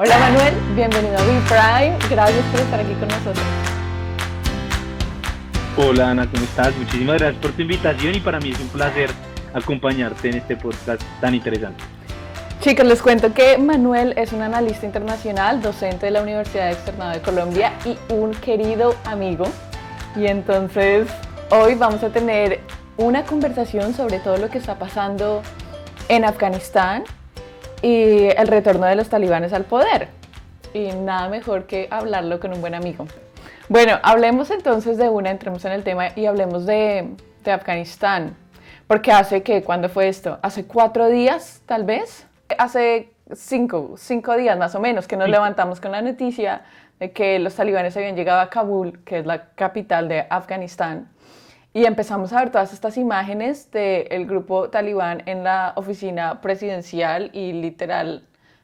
Hola Manuel, bienvenido a WePrime, gracias por estar aquí con nosotros. Hola Ana, ¿cómo estás? Muchísimas gracias por tu invitación y para mí es un placer acompañarte en este podcast tan interesante. Chicos, les cuento que Manuel es un analista internacional, docente de la Universidad Externado de Colombia y un querido amigo. Y entonces hoy vamos a tener una conversación sobre todo lo que está pasando en Afganistán y el retorno de los talibanes al poder. Y nada mejor que hablarlo con un buen amigo. Bueno, hablemos entonces entremos en el tema y hablemos de Afganistán. Porque ¿cuándo fue esto? ¿Hace 4 días, tal vez? Hace cinco días más o menos que nos levantamos con la noticia de que los talibanes habían llegado a Kabul, que es la capital de Afganistán. Y empezamos a ver todas estas imágenes del grupo talibán en la oficina presidencial y literal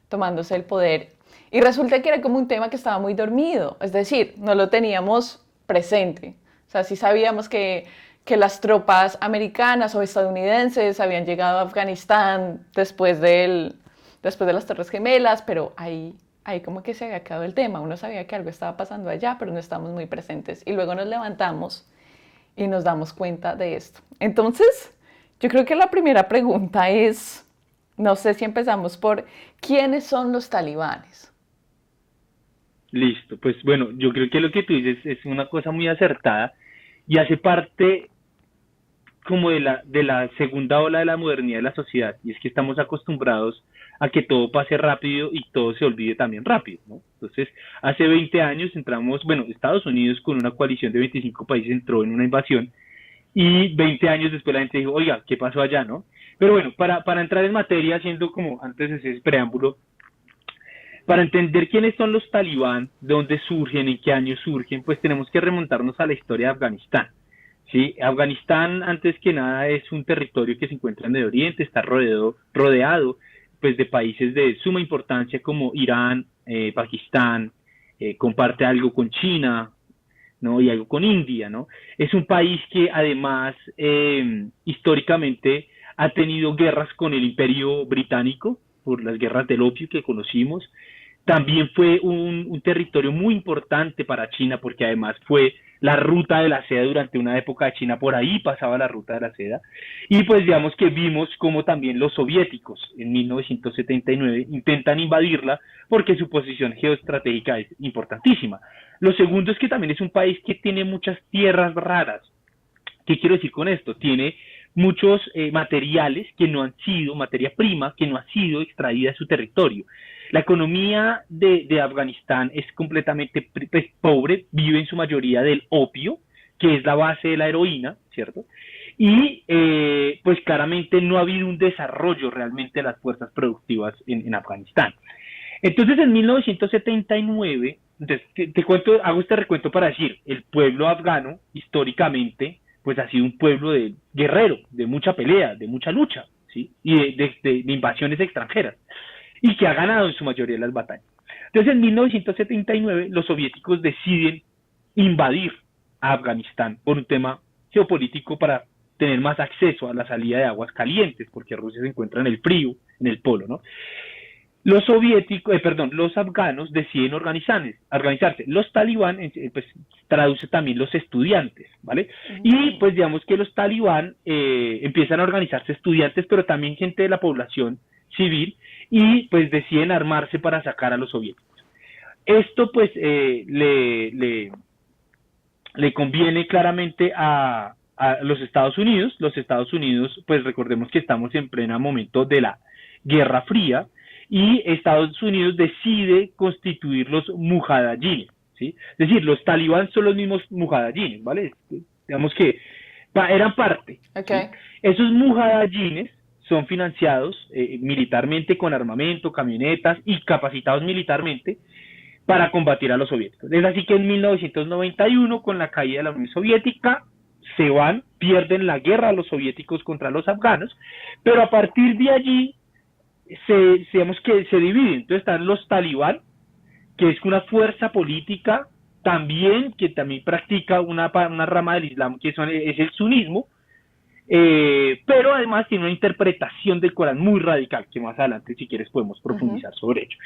tomándose el poder. Y resulta que era como un tema que estaba muy dormido, es decir, no lo teníamos presente. O sea, sí sabíamos que las tropas americanas o estadounidenses habían llegado a Afganistán después de las Torres Gemelas, pero ahí como que se había quedado el tema. Uno sabía que algo estaba pasando allá, pero no estábamos muy presentes. Y luego nos levantamos y nos damos cuenta de esto. Entonces, yo creo que la primera pregunta es, no sé si empezamos por, ¿quiénes son los talibanes? Listo, pues bueno, yo creo que lo que tú dices es una cosa muy acertada y hace parte como de la segunda ola de la modernidad de la sociedad, y es que estamos acostumbrados a que todo pase rápido y todo se olvide también rápido, ¿no? Entonces, hace 20 años entramos, bueno, Estados Unidos con una coalición de 25 países entró en una invasión y 20 años después la gente dijo, oiga, ¿qué pasó allá, no? Pero bueno, para entrar en materia, haciendo como antes de ese preámbulo, para entender quiénes son los talibán, de dónde surgen, en qué año surgen, pues tenemos que remontarnos a la historia de Afganistán. Sí, Afganistán, antes que nada, es un territorio que se encuentra en Medio Oriente, está rodeado pues, de países de suma importancia como Irán, Pakistán, comparte algo con China, ¿no? Y algo con India, ¿no? Es un país que además históricamente ha tenido guerras con el Imperio Británico, por las guerras del opio que conocimos. También fue un territorio muy importante para China porque además fue la ruta de la seda durante una época de China, por ahí pasaba la ruta de la seda. Y pues digamos que vimos como también los soviéticos en 1979 intentan invadirla porque su posición geoestratégica es importantísima. Lo segundo es que también es un país que tiene muchas tierras raras. ¿Qué quiero decir con esto? Tiene muchos materiales que no han sido, materia prima, que no ha sido extraída de su territorio. La economía de Afganistán es completamente pues, pobre, vive en su mayoría del opio, que es la base de la heroína, ¿cierto? Y pues claramente no ha habido un desarrollo realmente de las fuerzas productivas en Afganistán. Entonces en 1979, entonces, te cuento, hago este recuento para decir, el pueblo afgano históricamente pues ha sido un pueblo de guerrero, de mucha pelea, de mucha lucha, ¿sí? Y de invasiones extranjeras, y que ha ganado en su mayoría las batallas. Entonces en 1979 los soviéticos deciden invadir a Afganistán por un tema geopolítico para tener más acceso a la salida de aguas calientes, porque Rusia se encuentra en el frío, en el polo, ¿no? Los afganos deciden organizarse. Los talibán, pues traduce también los estudiantes, ¿vale? Y pues digamos que los talibán empiezan a organizarse estudiantes, pero también gente de la población civil, y pues deciden armarse para sacar a los soviéticos. Esto pues le conviene claramente a los Estados Unidos. Los Estados Unidos, pues recordemos que estamos en pleno momento de la Guerra Fría, y Estados Unidos decide constituir los mujahidines, ¿sí? Es decir, los talibán son los mismos mujahidines, ¿vale? Digamos que eran parte. Okay. ¿Sí? Esos mujahidines son financiados militarmente con armamento, camionetas y capacitados militarmente para combatir a los soviéticos. Es así que en 1991, con la caída de la Unión Soviética, se pierden la guerra a los soviéticos contra los afganos, pero a partir de allí digamos que se dividen. Entonces están los talibán, que es una fuerza política también que también practica una rama del Islam que es el sunismo, pero además tiene una interpretación del Corán muy radical, que más adelante si quieres podemos profundizar sobre ello.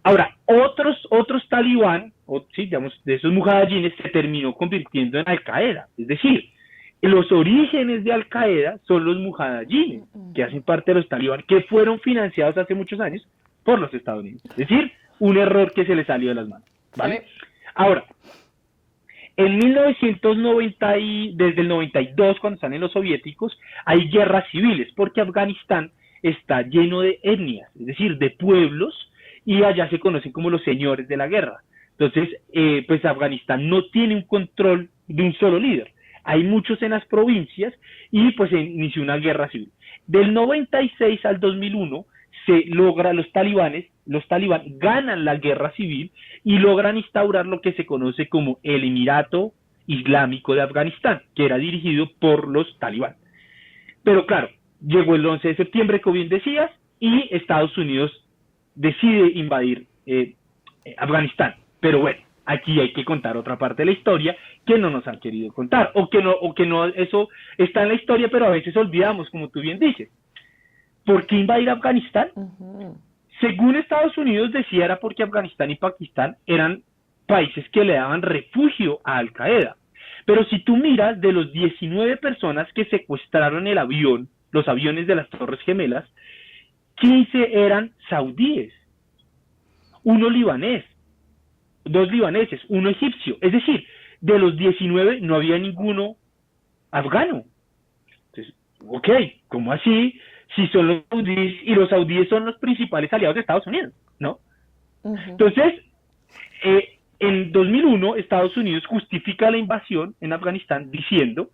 Ahora, otros talibán, sí, digamos, de esos mujahidines, se terminó convirtiendo en Al-Qaeda. Es decir, los orígenes de Al-Qaeda son los mujahidines, que hacen parte de los talibán, que fueron financiados hace muchos años por los Estados Unidos. Es decir, un error que se les salió de las manos, ¿vale? Sí. Ahora, en 1990 desde el 92, cuando están en los soviéticos, hay guerras civiles, porque Afganistán está lleno de etnias, es decir, de pueblos, y allá se conocen como los señores de la guerra. Entonces, pues Afganistán no tiene un control de un solo líder. Hay muchos en las provincias y pues se inició una guerra civil. Del 96 al 2001 se logra, los talibán ganan la guerra civil y logran instaurar lo que se conoce como el Emirato Islámico de Afganistán, que era dirigido por los talibán. Pero claro, llegó el 11 de septiembre, como bien decías, y Estados Unidos decide invadir Afganistán. Pero bueno, aquí hay que contar otra parte de la historia que no nos han querido contar, o que no, eso está en la historia, pero a veces olvidamos, como tú bien dices. ¿Por qué invadir Afganistán? Según Estados Unidos decía, era porque Afganistán y Pakistán eran países que le daban refugio a Al-Qaeda. Pero si tú miras, de los 19 personas que secuestraron el avión, los aviones de las Torres Gemelas, 15 eran saudíes, uno libanés, 2 libaneses, uno egipcio. Es decir, de los 19 no había ninguno afgano. Entonces, ok, ¿cómo así? Si son los saudíes, y los saudíes son los principales aliados de Estados Unidos, ¿no? Entonces, en 2001, Estados Unidos justifica la invasión en Afganistán diciendo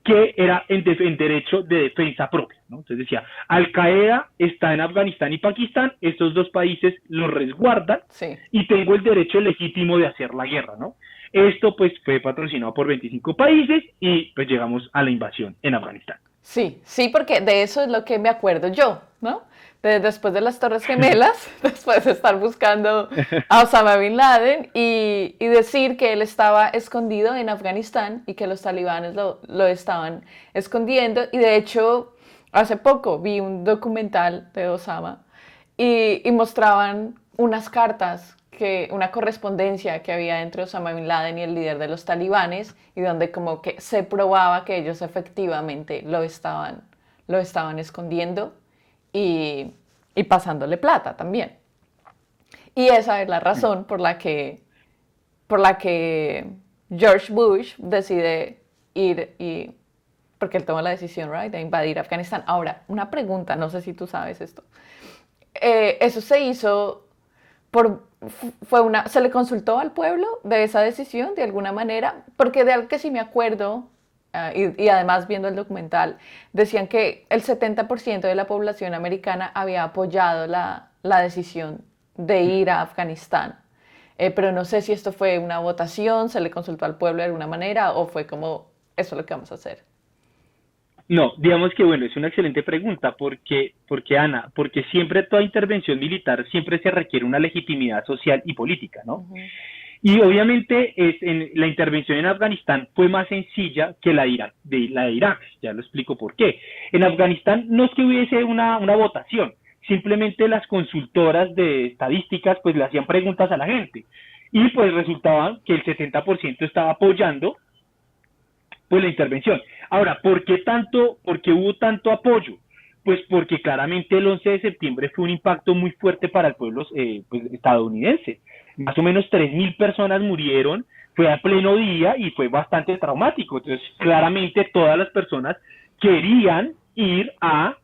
que era en derecho de defensa propia, ¿no? Entonces decía, Al-Qaeda está en Afganistán y Pakistán, estos dos países los resguardan, sí, y tengo el derecho legítimo de hacer la guerra, ¿no? Esto pues fue patrocinado por 25 países y pues llegamos a la invasión en Afganistán. Sí, sí, porque de eso es lo que me acuerdo yo, ¿no? Después de las Torres Gemelas, después de estar buscando a Osama Bin Laden y decir que él estaba escondido en Afganistán y que los talibanes lo estaban escondiendo. Y de hecho, hace poco vi un documental de Osama y mostraban unas cartas, una correspondencia que había entre Osama Bin Laden y el líder de los talibanes, y donde como que se probaba que ellos efectivamente lo estaban escondiendo y pasándole plata también. Y esa es la razón por la que George Bush decide ir porque él toma la decisión, right, de invadir Afganistán. Ahora, una pregunta, no sé si tú sabes esto. Eso se hizo ¿se le consultó al pueblo de esa decisión de alguna manera? Porque de algo que sí me acuerdo, y además viendo el documental, decían que el 70% de la población americana había apoyado la decisión de ir a Afganistán. Pero no sé si esto fue una votación, se le consultó al pueblo de alguna manera, o fue como, eso es lo que vamos a hacer. No, digamos que bueno, es una excelente pregunta, porque Ana, porque siempre toda intervención militar siempre se requiere una legitimidad social y política, ¿no? Y obviamente la intervención en Afganistán fue más sencilla que la de Irak, ya lo explico por qué. En Afganistán no es que hubiese una votación, simplemente las consultoras de estadísticas pues le hacían preguntas a la gente y pues resultaba que el 70% estaba apoyando pues la intervención. Ahora, ¿por qué hubo tanto apoyo? Pues porque claramente el 11 de septiembre fue un impacto muy fuerte para el pueblo pues, estadounidense. Más o menos 3.000 personas murieron, fue a pleno día y fue bastante traumático. Entonces, claramente todas las personas querían ir a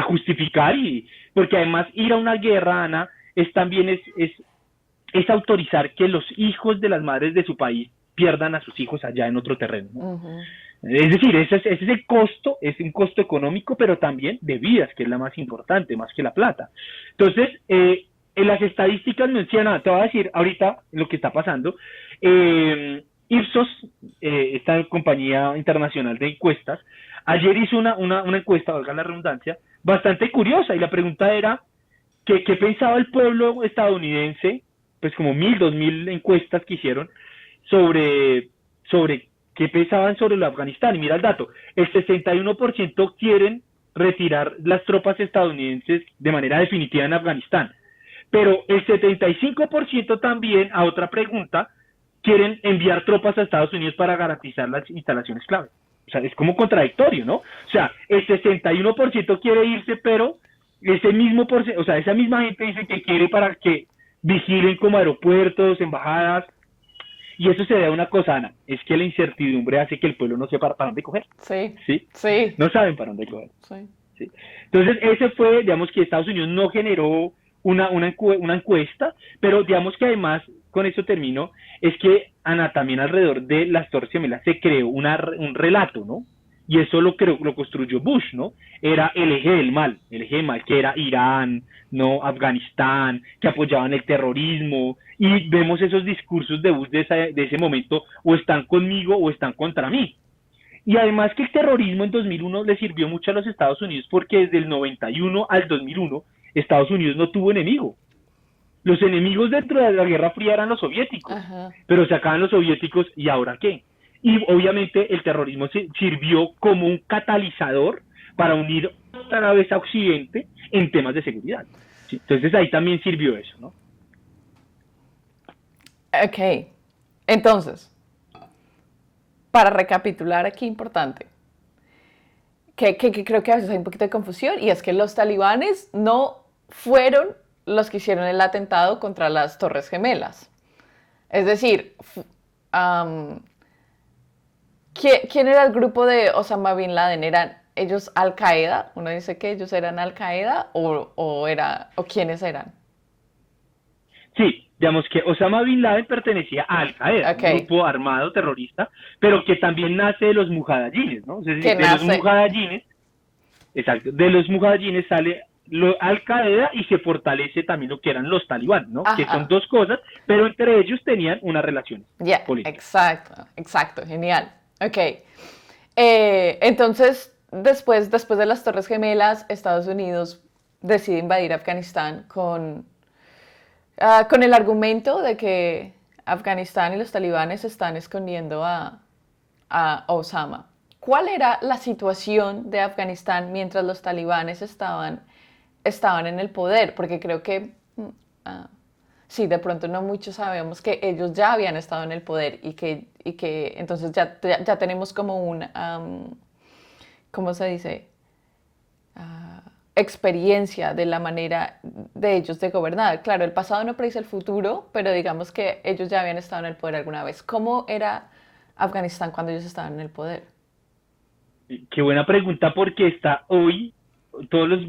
justificar, porque además ir a una guerra, Ana, también autorizar que los hijos de las madres de su país pierdan a sus hijos allá en otro terreno, ¿no? Es decir, ese es el costo, es un costo económico, pero también de vidas, que es la más importante, más que la plata. Entonces, en las estadísticas mencionan, te voy a decir ahorita lo que está pasando. Ipsos, esta compañía internacional de encuestas, ayer hizo una encuesta, valga la redundancia, bastante curiosa, y la pregunta era, ¿qué pensaba el pueblo estadounidense? Pues como 1.000, 2.000 encuestas que hicieron sobre qué pensaban sobre el Afganistán. Y mira el dato, el 61% quieren retirar las tropas estadounidenses de manera definitiva en Afganistán. pero el 75% también, a otra pregunta, quieren enviar tropas a Estados Unidos para garantizar las instalaciones clave. O sea, es como contradictorio, ¿no? O sea, el 61% quiere irse, pero ese mismo o sea, esa misma gente dice que quiere para que vigilen como aeropuertos, embajadas, y eso se debe a una cosa, Ana, es que la incertidumbre hace que el pueblo no sepa para dónde coger. Sí, ¿Sí? sí. No saben para dónde coger. Sí. ¿Sí? Entonces, ese fue, digamos, que Estados Unidos no generó una encuesta, pero digamos que además, con eso termino, es que, Ana, también alrededor de las Torres Gemelas se creó un relato, ¿no? Y eso lo construyó Bush, ¿no? Era el eje del mal, que era Irán, ¿no? Afganistán, que apoyaban el terrorismo, y vemos esos discursos de Bush de ese momento, o están conmigo o están contra mí. Y además que el terrorismo en 2001 le sirvió mucho a los Estados Unidos porque desde el 91 al 2001 Estados Unidos no tuvo enemigo. Los enemigos dentro de la Guerra Fría eran los soviéticos, Ajá. pero se acaban los soviéticos y ¿ahora qué? Y obviamente el terrorismo sirvió como un catalizador para unir otra vez a Occidente en temas de seguridad. ¿Sí? Entonces ahí también sirvió eso, ¿no? Ok, entonces, para recapitular aquí, importante, que creo que a veces hay un poquito de confusión, y es que los talibanes no fueron los que hicieron el atentado contra las Torres Gemelas. Es decir, ¿quién era el grupo de Osama Bin Laden? ¿Eran ellos Al Qaeda? Uno dice que ellos eran Al Qaeda, o quiénes eran. Sí, digamos que Osama Bin Laden pertenecía a Al Qaeda, Okay. un grupo armado terrorista, pero que también nace de los mujahidines, ¿no? Es decir, ¿Qué de nace? los mujahidines, exacto, de los mujahidines sale Al Qaeda y se fortalece también lo que eran los talibán, ¿no? Ajá. Que son dos cosas, pero entre ellos tenían una relación política. Exacto, genial. Ok. Entonces, después de las Torres Gemelas, Estados Unidos decide invadir Afganistán con el argumento de que Afganistán y los talibanes están escondiendo a Osama. ¿Cuál era la situación de Afganistán mientras los talibanes estaban en el poder? Porque creo que, sí, de pronto no muchos sabemos que ellos ya habían estado en el poder y que entonces ya tenemos como ¿cómo se dice? Experiencia de la manera de ellos de gobernar. Claro, el pasado no predice el futuro, pero digamos que ellos ya habían estado en el poder alguna vez. ¿Cómo era Afganistán cuando ellos estaban en el poder? Qué buena pregunta, porque está hoy, todos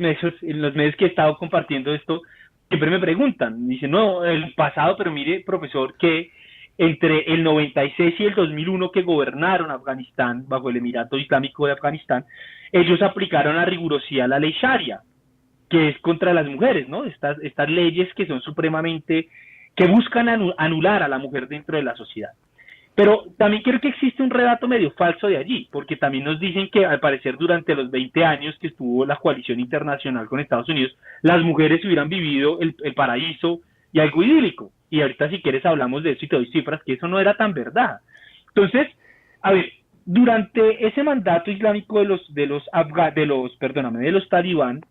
en los medios que he estado compartiendo esto, siempre me preguntan, dicen, no, el pasado, pero mire, profesor, que entre el 96 y el 2001 que gobernaron Afganistán, bajo el Emirato Islámico de Afganistán, ellos aplicaron a rigurosidad la ley Sharia, que es contra las mujeres, ¿no? Estas leyes que son supremamente, que buscan anular a la mujer dentro de la sociedad. Pero también creo que existe un relato medio falso de allí, porque también nos dicen que al parecer durante los 20 años que estuvo la coalición internacional con Estados Unidos, las mujeres hubieran vivido el paraíso y algo idílico. Y ahorita si quieres hablamos de eso y te doy cifras, que eso no era tan verdad. Entonces, a ver, durante ese mandato islámico de los talibán,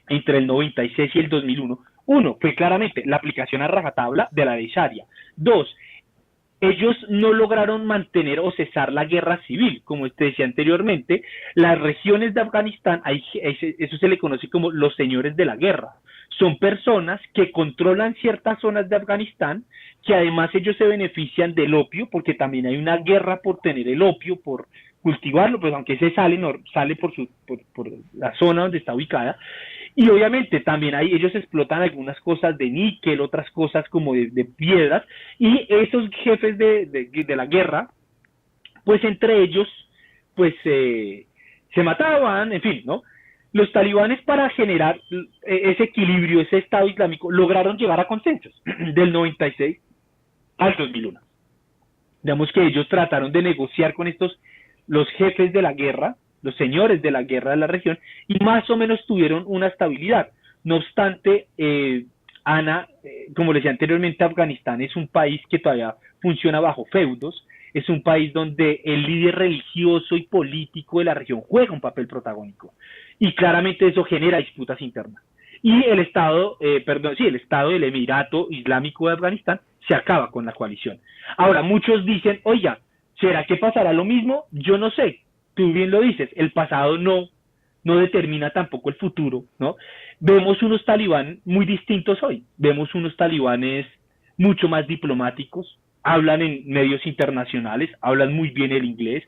entre el 96 y el 2001, uno, fue claramente la aplicación a rajatabla de la ley Sharia. Dos, ellos no lograron mantener o cesar la guerra civil. Como te decía anteriormente, las regiones de Afganistán, eso se le conoce como los señores de la guerra. Son personas que controlan ciertas zonas de Afganistán, que además ellos se benefician del opio, porque también hay una guerra por tener el opio, por cultivarlo, pues aunque ese sale por la zona donde está ubicada. Y obviamente también ellos explotan algunas cosas de níquel, otras cosas como de piedras, y esos jefes de la guerra, pues entre ellos, pues se mataban, en fin, ¿no? Los talibanes, para generar ese equilibrio, ese Estado Islámico, lograron llegar a consensos del 96 al 2001. Digamos que ellos trataron de negociar con los jefes de la guerra, los señores de la guerra de la región, y más o menos tuvieron una estabilidad. No obstante, Ana, como les decía anteriormente, Afganistán es un país que todavía funciona bajo feudos, es un país donde el líder religioso y político de la región juega un papel protagónico, y claramente eso genera disputas internas. y el Estado del Emirato Islámico de Afganistán se acaba con la coalición. Ahora, muchos dicen, oiga, ¿será que pasará lo mismo? Yo no sé, tú bien lo dices, el pasado no determina tampoco el futuro, ¿no? Vemos unos talibán muy distintos hoy, vemos unos talibanes mucho más diplomáticos, hablan en medios internacionales, hablan muy bien el inglés,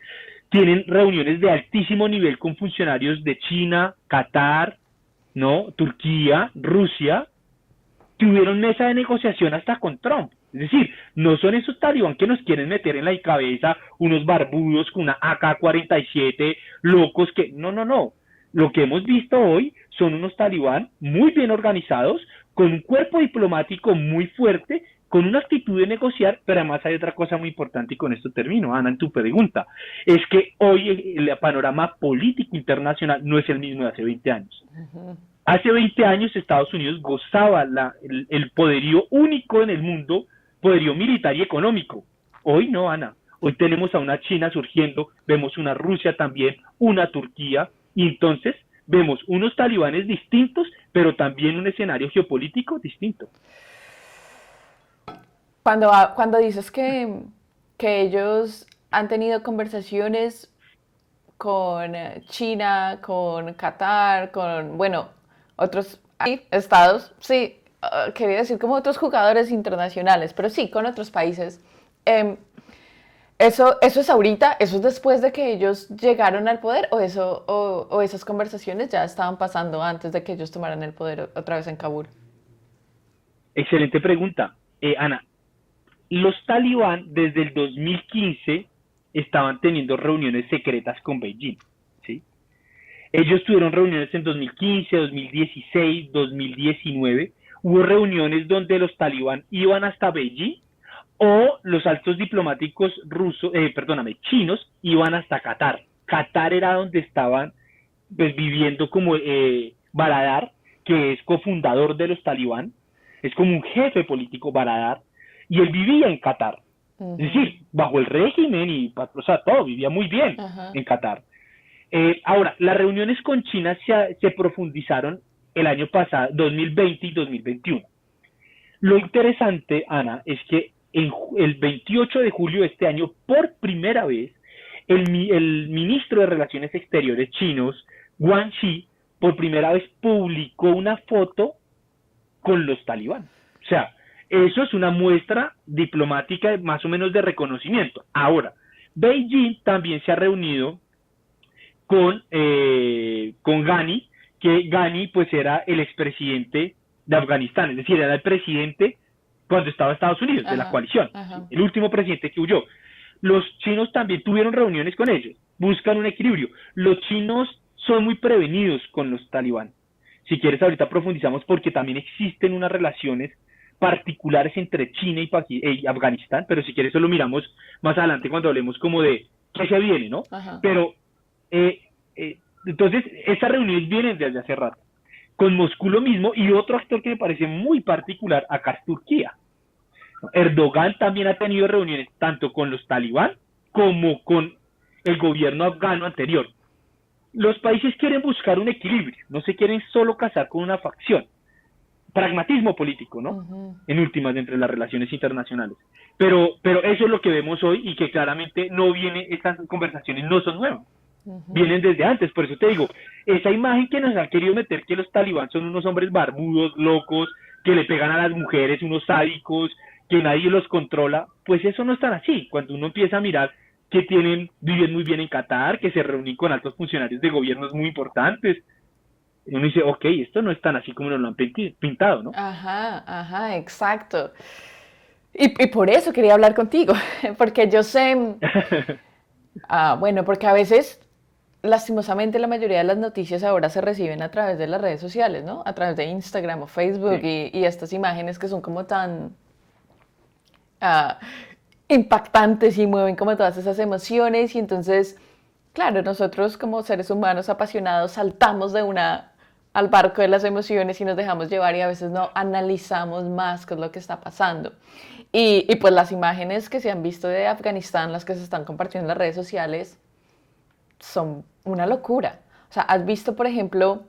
tienen reuniones de altísimo nivel con funcionarios de China, Qatar, ¿no? Turquía, Rusia, tuvieron mesa de negociación hasta con Trump. Es decir, no son esos talibán que nos quieren meter en la cabeza unos barbudos con una AK-47 locos que... No. Lo que hemos visto hoy son unos talibán muy bien organizados, con un cuerpo diplomático muy fuerte, con una actitud de negociar, pero además hay otra cosa muy importante y con esto termino, Ana, en tu pregunta, es que hoy el panorama político internacional no es el mismo de hace 20 años. Uh-huh. Hace 20 años Estados Unidos gozaba el poderío único en el mundo, poderío militar y económico. Hoy no, Ana. Hoy tenemos a una China surgiendo, vemos una Rusia también, una Turquía, y entonces vemos unos talibanes distintos, pero también un escenario geopolítico distinto. Cuando dices que ellos han tenido conversaciones con China, con Qatar, con, bueno, otros estados, sí, quería decir como otros jugadores internacionales, pero sí, con otros países. ¿Eso es ahorita? ¿Eso es después de que ellos llegaron al poder? ¿O esas conversaciones ya estaban pasando antes de que ellos tomaran el poder otra vez en Kabul? Excelente pregunta. Ana, los talibán desde el 2015 estaban teniendo reuniones secretas con Beijing, ¿sí? Ellos tuvieron reuniones en 2015, 2016, 2019. Hubo reuniones donde los talibán iban hasta Beijing o los altos diplomáticos chinos iban hasta Qatar. Qatar era donde estaban pues, viviendo como Baradar, que es cofundador de los talibán, es como un jefe político Baradar, y él vivía en Qatar. Uh-huh. Es decir, bajo el régimen y, o sea, todo, vivía muy bien uh-huh. en Qatar. Ahora, las reuniones con China se profundizaron el año pasado, 2020 y 2021. Lo interesante, Ana, es que el 28 de julio de este año, por primera vez, el ministro de Relaciones Exteriores chinos, Wang Yi, por primera vez publicó una foto con los talibán. O sea, eso es una muestra diplomática más o menos de reconocimiento. Ahora, Beijing también se ha reunido con Ghani, que Ghani pues era el expresidente de Afganistán, es decir, era el presidente cuando estaba Estados Unidos, de la coalición, el último presidente que huyó. Los chinos también tuvieron reuniones con ellos, buscan un equilibrio. Los chinos son muy prevenidos con los talibán. Si quieres ahorita profundizamos porque también existen unas relaciones particulares entre China y Afganistán, pero si quieres eso lo miramos más adelante cuando hablemos como de qué se viene, ¿no? Ajá. Pero entonces esas reuniones vienen desde hace rato. Con Moscú lo mismo, y otro actor que me parece muy particular acá es Turquía. Erdogan también ha tenido reuniones tanto con los talibán como con el gobierno afgano anterior. Los países quieren buscar un equilibrio, no se quieren solo casar con una facción. Pragmatismo político, ¿no? Uh-huh. En últimas, entre las relaciones internacionales. Pero eso es lo que vemos hoy y que claramente no viene, estas conversaciones no son nuevas. Uh-huh. Vienen desde antes, por eso te digo, esa imagen que nos han querido meter que los talibán son unos hombres barbudos, locos, que le pegan a las mujeres, unos sádicos, que nadie los controla, pues eso no es tan así. Cuando uno empieza a mirar que viven muy bien en Qatar, que se reúnen con altos funcionarios de gobiernos muy importantes, uno dice, ok, esto no es tan así como nos lo han pintado, ¿no? Ajá, exacto. Y por eso quería hablar contigo, porque yo sé, bueno, porque a veces, lastimosamente, la mayoría de las noticias ahora se reciben a través de las redes sociales, ¿no? A través de Instagram o Facebook, sí. y estas imágenes que son como tan impactantes y mueven como todas esas emociones, y entonces, claro, nosotros como seres humanos apasionados saltamos de una al barco de las emociones y nos dejamos llevar y a veces no analizamos más qué es lo que está pasando. Y pues las imágenes que se han visto de Afganistán, las que se están compartiendo en las redes sociales, son una locura. O sea, has visto, por ejemplo,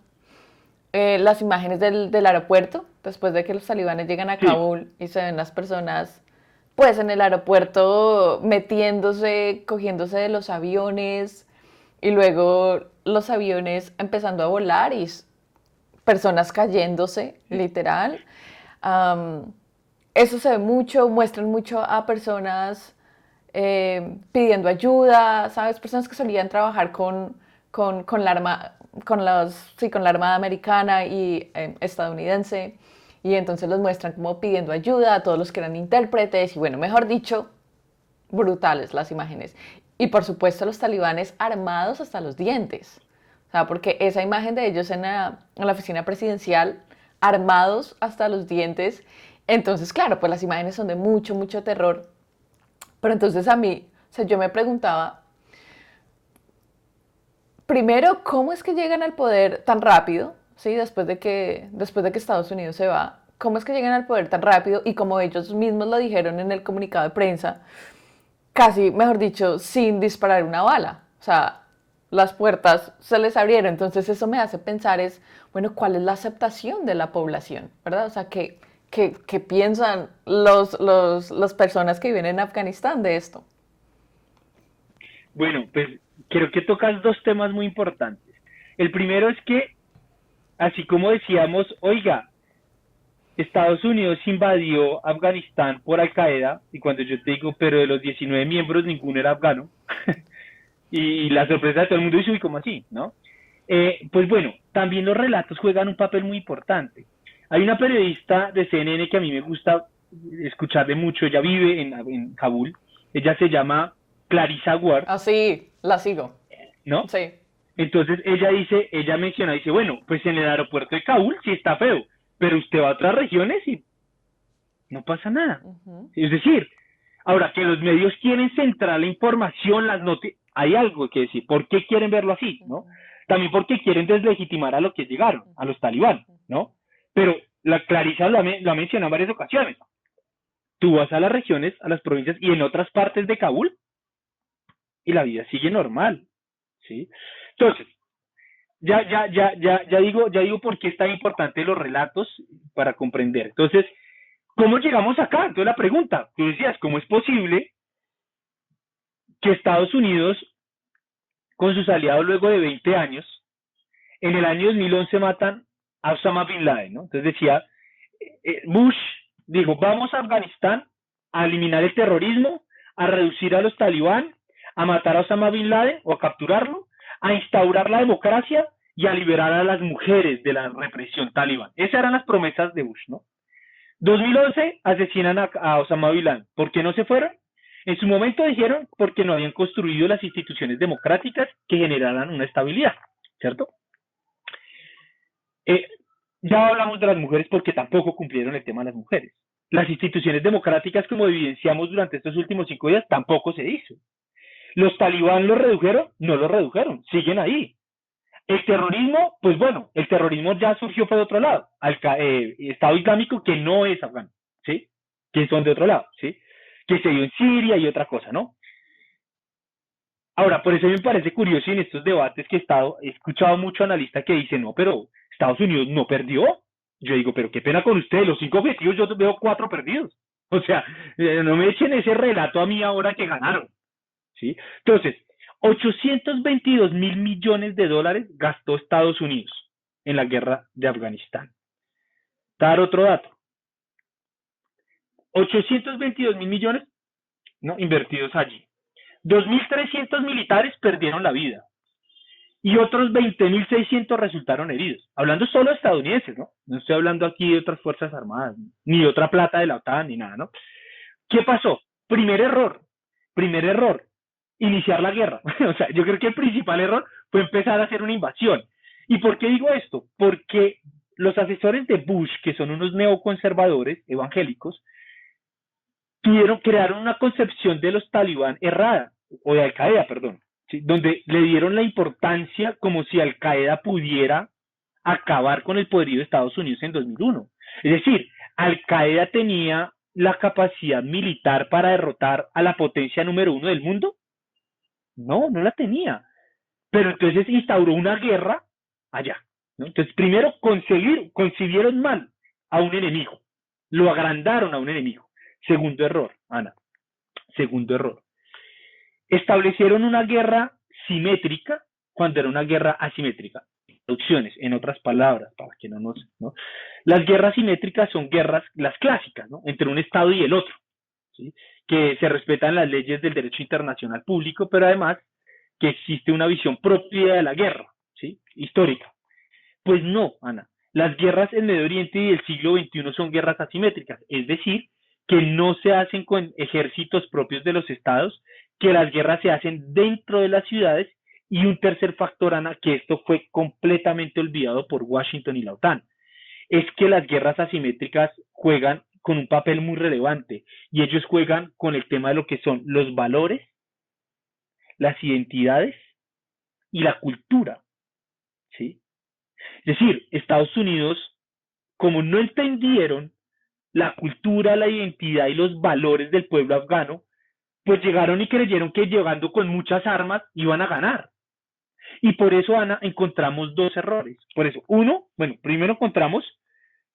las imágenes del aeropuerto, después de que los talibanes llegan a Sí, Kabul y se ven las personas, pues en el aeropuerto metiéndose, cogiéndose de los aviones y luego los aviones empezando a volar y personas cayéndose, literal. Am, Eso se ve mucho, muestran mucho a personas pidiendo ayuda, ¿sabes? Personas que solían trabajar con la sí, con la Armada Americana y estadounidense, y entonces los muestran como pidiendo ayuda a todos los que eran intérpretes, y bueno, mejor dicho, brutales las imágenes. Y por supuesto los talibanes armados hasta los dientes. O sea, porque esa imagen de ellos en la oficina presidencial, armados hasta los dientes, entonces claro, pues las imágenes son de mucho, mucho terror. Pero entonces a mí, o sea, yo me preguntaba, primero, ¿cómo es que llegan al poder tan rápido? ¿Sí? Después de que Estados Unidos se va, ¿cómo es que llegan al poder tan rápido? Y como ellos mismos lo dijeron en el comunicado de prensa, casi, mejor dicho, sin disparar una bala. O sea, las puertas se les abrieron. Entonces eso me hace pensar es, bueno, ¿cuál es la aceptación de la población? ¿Verdad? O sea, ¿qué piensan las personas que viven en Afganistán de esto? bueno, pues creo que tocas dos temas muy importantes. El primero es que, así como decíamos, oiga, Estados Unidos invadió Afganistán por Al Qaeda, y cuando yo te digo, pero de los 19 miembros ninguno era afgano, y la sorpresa de todo el mundo dice, uy, ¿cómo así? ¿No? Pues bueno, también los relatos juegan un papel muy importante. Hay una periodista de CNN que a mí me gusta escucharle mucho, ella vive en Kabul, ella se llama Clarissa Ward, Así, la sigo. ¿no? Sí. Entonces ella dice, ella menciona, dice, bueno, pues en el aeropuerto de Kabul sí está feo, pero usted va a otras regiones y no pasa nada. Ujú, Es decir, ahora que los medios quieren centrar la información, las noticias, hay algo que decir. ¿Por qué quieren verlo así? ¿No? ujú, También porque quieren deslegitimar a los que llegaron, a ujú, los talibán, ujú, ¿no? Pero la Clarisa lo ha mencionado en varias ocasiones. Tú vas a las regiones, a las provincias y en otras partes de Kabul y la vida sigue normal, ¿sí? Entonces, ya digo por qué es tan importante los relatos para comprender. Entonces, ¿cómo llegamos acá? Entonces la pregunta, tú decías, ¿cómo es posible que Estados Unidos, con sus aliados luego de 20 años, en el año 2011 matan a Osama Bin Laden, ¿no? Entonces decía, Bush dijo, vamos a Afganistán a eliminar el terrorismo, a reducir a los talibán, a matar a Osama Bin Laden o a capturarlo, a instaurar la democracia y a liberar a las mujeres de la represión talibán. Esas eran las promesas de Bush, ¿no? 2011 asesinan a Osama Bin Laden. ¿Por qué no se fueron? En su momento dijeron porque no habían construido las instituciones democráticas que generaran una estabilidad, ¿cierto? Eh, ya hablamos de las mujeres porque tampoco cumplieron el tema de las mujeres. Las instituciones democráticas, como evidenciamos durante estos últimos 5 días, tampoco se hizo. ¿Los talibán lo redujeron? No lo redujeron, siguen ahí. El terrorismo, pues bueno, el terrorismo ya surgió por otro lado. Estado Islámico que no es afgano, ¿sí? Que son de otro lado, ¿sí? Que se dio en Siria y otra cosa, ¿no? Ahora, por eso me parece curioso y en estos debates que he escuchado mucho analista que dice, no, pero Estados Unidos no perdió. Yo digo, pero qué pena con ustedes, los 5 objetivos yo veo 4 perdidos. O sea, no me echen ese relato a mí ahora que ganaron, ¿sí? Entonces, 822.000 millones de dólares gastó Estados Unidos en la guerra de Afganistán. Dar otro dato, 822.000 millones, ¿no? Invertidos allí. 2.300 militares perdieron la vida y otros 20.600 resultaron heridos. Hablando solo de estadounidenses, ¿no? No estoy hablando aquí de otras fuerzas armadas, ni de otra plata de la OTAN, ni nada, ¿no? ¿Qué pasó? Primer error, iniciar la guerra. O sea, yo creo que el principal error fue empezar a hacer una invasión. ¿Y por qué digo esto? Porque los asesores de Bush, que son unos neoconservadores evangélicos, crearon una concepción de los talibán errada, o de Al Qaeda, perdón, ¿sí? Donde le dieron la importancia como si Al Qaeda pudiera acabar con el poderío de Estados Unidos en 2001. Es decir, Al Qaeda tenía la capacidad militar para derrotar a la potencia número uno del mundo. No, no la tenía. Pero entonces instauró una guerra allá. ¿no? Entonces, primero concibieron mal a un enemigo, lo agrandaron a un enemigo. Segundo error, Ana, segundo error. Establecieron una guerra simétrica cuando era una guerra asimétrica. Traducciones, en otras palabras, para que no nos... ¿no? Las guerras simétricas son guerras, las clásicas, ¿no? Entre un Estado y el otro, ¿sí? Que se respetan las leyes del derecho internacional público, pero además que existe una visión propia de la guerra, ¿sí? Histórica. Pues no, Ana. Las guerras en Medio Oriente y del siglo XXI son guerras asimétricas, es decir, que no se hacen con ejércitos propios de los estados, que las guerras se hacen dentro de las ciudades, y un tercer factor, Ana, que esto fue completamente olvidado por Washington y la OTAN, es que las guerras asimétricas juegan con un papel muy relevante, y ellos juegan con el tema de lo que son los valores, las identidades y la cultura, ¿sí? Es decir, Estados Unidos, como no entendieron la cultura, la identidad y los valores del pueblo afgano, pues llegaron y creyeron que llegando con muchas armas iban a ganar. Y por eso, Ana, encontramos dos errores. Por eso, uno, bueno, primero encontramos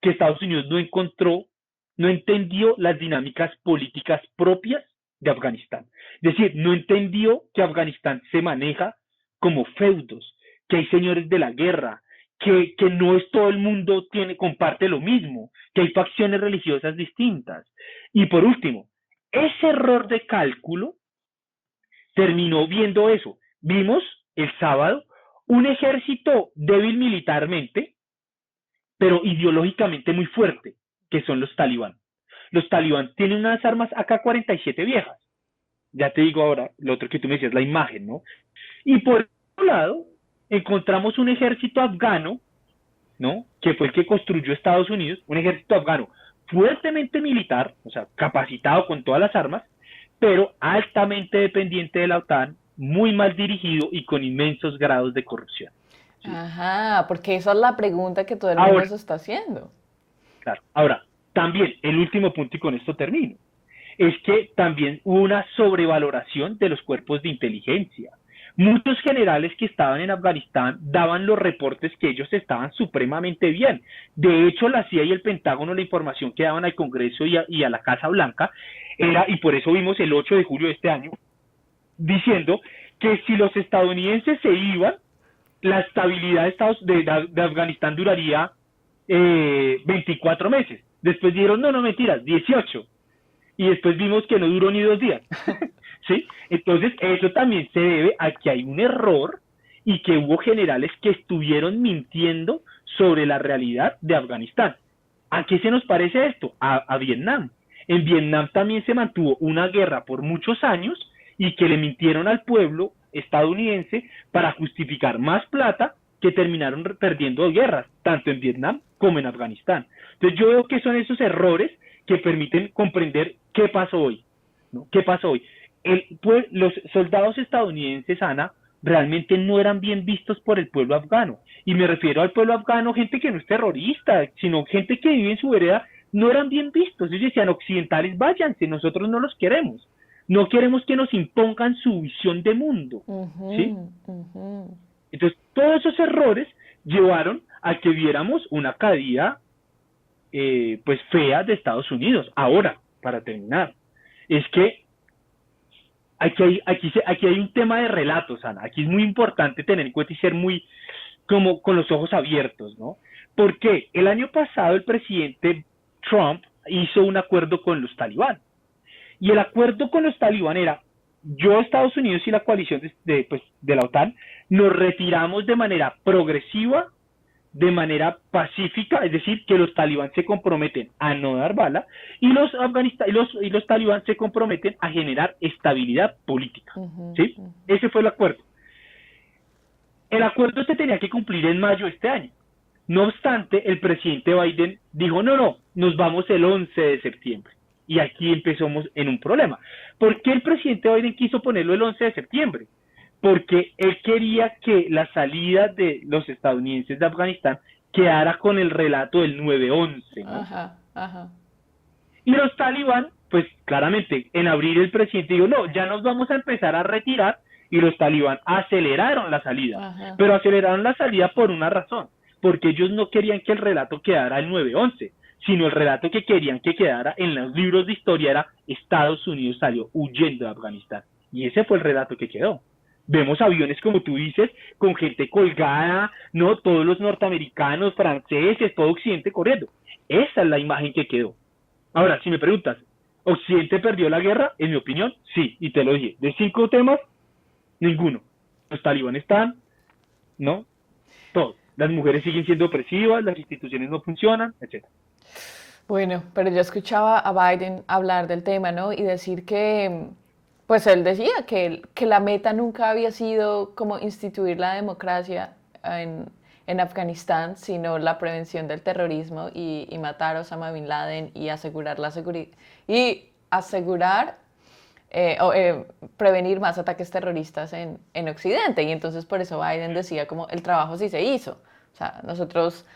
que Estados Unidos no entendió las dinámicas políticas propias de Afganistán. Es decir, no entendió que Afganistán se maneja como feudos, que hay señores de la guerra, que no es todo el mundo comparte lo mismo, que hay facciones religiosas distintas. Y por último, ese error de cálculo terminó viendo eso. Vimos el sábado un ejército débil militarmente, pero ideológicamente muy fuerte, que son los talibán. Los talibán tienen unas armas AK-47 viejas. Ya te digo ahora, lo otro que tú me decías, la imagen, ¿no? Y por otro lado, encontramos un ejército afgano, ¿no? Que fue el que construyó Estados Unidos, un ejército afgano fuertemente militar, o sea, capacitado con todas las armas, pero altamente dependiente de la OTAN, muy mal dirigido y con inmensos grados de corrupción. ¿Sí? Ajá, porque esa es la pregunta que todo el mundo se está haciendo. Claro. Ahora, también, el último punto, y con esto termino, es que también hubo una sobrevaloración de los cuerpos de inteligencia. Muchos generales que estaban en Afganistán daban los reportes que ellos estaban supremamente bien. De hecho, la CIA y el Pentágono, la información que daban al Congreso y a la Casa Blanca, era, y por eso vimos el 8 de julio de este año, diciendo que si los estadounidenses se iban, la estabilidad de Afganistán duraría 24 meses. Después dijeron, no, mentiras, 18. Y después vimos que no duró ni 2 días. ¿Sí? Entonces, eso también se debe a que hay un error y que hubo generales que estuvieron mintiendo sobre la realidad de Afganistán. ¿A qué se nos parece esto? A Vietnam. En Vietnam también se mantuvo una guerra por muchos años y que le mintieron al pueblo estadounidense para justificar más plata, que terminaron perdiendo guerras, tanto en Vietnam como en Afganistán. Entonces yo veo que son esos errores que permiten comprender qué pasó hoy, ¿no? ¿Qué pasó hoy? Los soldados estadounidenses, Ana, realmente no eran bien vistos por el pueblo afgano. Y me refiero al pueblo afgano, gente que no es terrorista, sino gente que vive en su vereda, no eran bien vistos. Ellos decían, occidentales, váyanse, nosotros no los queremos. No queremos que nos impongan su visión de mundo. ¿Sí? Entonces, todos esos errores llevaron a que viéramos una caída pues fea de Estados Unidos. Ahora, para terminar, es que aquí hay un tema de relatos, Ana. Aquí es muy importante tener en cuenta y ser muy como con los ojos abiertos, ¿no? Porque el año pasado el presidente Trump hizo un acuerdo con los talibán. Y el acuerdo con los talibán era, yo, Estados Unidos y la coalición de la OTAN, nos retiramos de manera progresiva, de manera pacífica, es decir, que los talibán se comprometen a no dar bala, y los talibán se comprometen a generar estabilidad política. ¿Sí? Ese fue el acuerdo. El acuerdo se tenía que cumplir en mayo de este año. No obstante, el presidente Biden dijo, no, nos vamos el 11 de septiembre. Y aquí empezamos en un problema. ¿Por qué el presidente Biden quiso ponerlo el 11 de septiembre? Porque él quería que la salida de los estadounidenses de Afganistán quedara con el relato del 9/11, ¿no? Y los talibán, pues claramente, en abril el presidente dijo, no, ya nos vamos a empezar a retirar, y los talibán aceleraron la salida. Pero aceleraron la salida por una razón. porque ellos no querían que el relato quedara el 9/11, sino el relato que querían que quedara en los libros de historia era Estados Unidos salió huyendo de Afganistán. Y ese fue el relato que quedó. Vemos aviones, como tú dices, con gente colgada, ¿no? Todos los norteamericanos, franceses, todo Occidente corriendo. Esa es la imagen que quedó. Ahora, si me preguntas, ¿Occidente perdió la guerra? En mi opinión, sí, y te lo dije. De 5 temas, ninguno. Los talibanes están, ¿no? Todo. Las mujeres siguen siendo opresivas, las instituciones no funcionan, etc. Bueno, pero yo escuchaba a Biden hablar del tema, ¿no? Y decir que, pues él decía que la meta nunca había sido como instituir la democracia en Afganistán, sino la prevención del terrorismo y matar a Osama Bin Laden y asegurar la seguridad y asegurar prevenir más ataques terroristas en Occidente. Y entonces por eso Biden decía como el trabajo sí se hizo. O sea, nosotros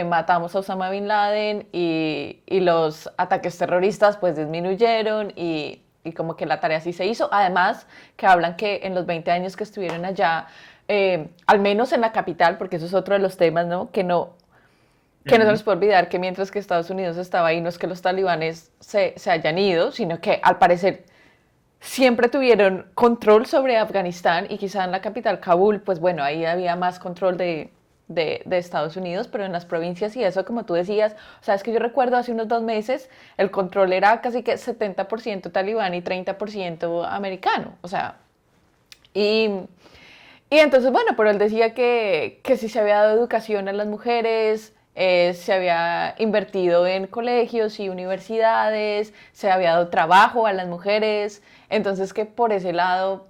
matamos a Osama Bin Laden y los ataques terroristas pues disminuyeron y como que la tarea sí se hizo. Además, que hablan que en los 20 años que estuvieron allá, al menos en la capital, porque eso es otro de los temas, ¿no? Que no se nos puede olvidar que mientras que Estados Unidos estaba ahí, no es que los talibanes se hayan ido, sino que al parecer siempre tuvieron control sobre Afganistán y quizá en la capital, Kabul, pues bueno, ahí había más control de Estados Unidos, pero en las provincias y eso, como tú decías, o sea, es que yo recuerdo hace unos 2 meses, el control era casi que 70% talibán y 30% americano, o sea, y entonces, bueno, pero él decía que sí se había dado educación a las mujeres, se había invertido en colegios y universidades, se había dado trabajo a las mujeres, entonces que por ese lado,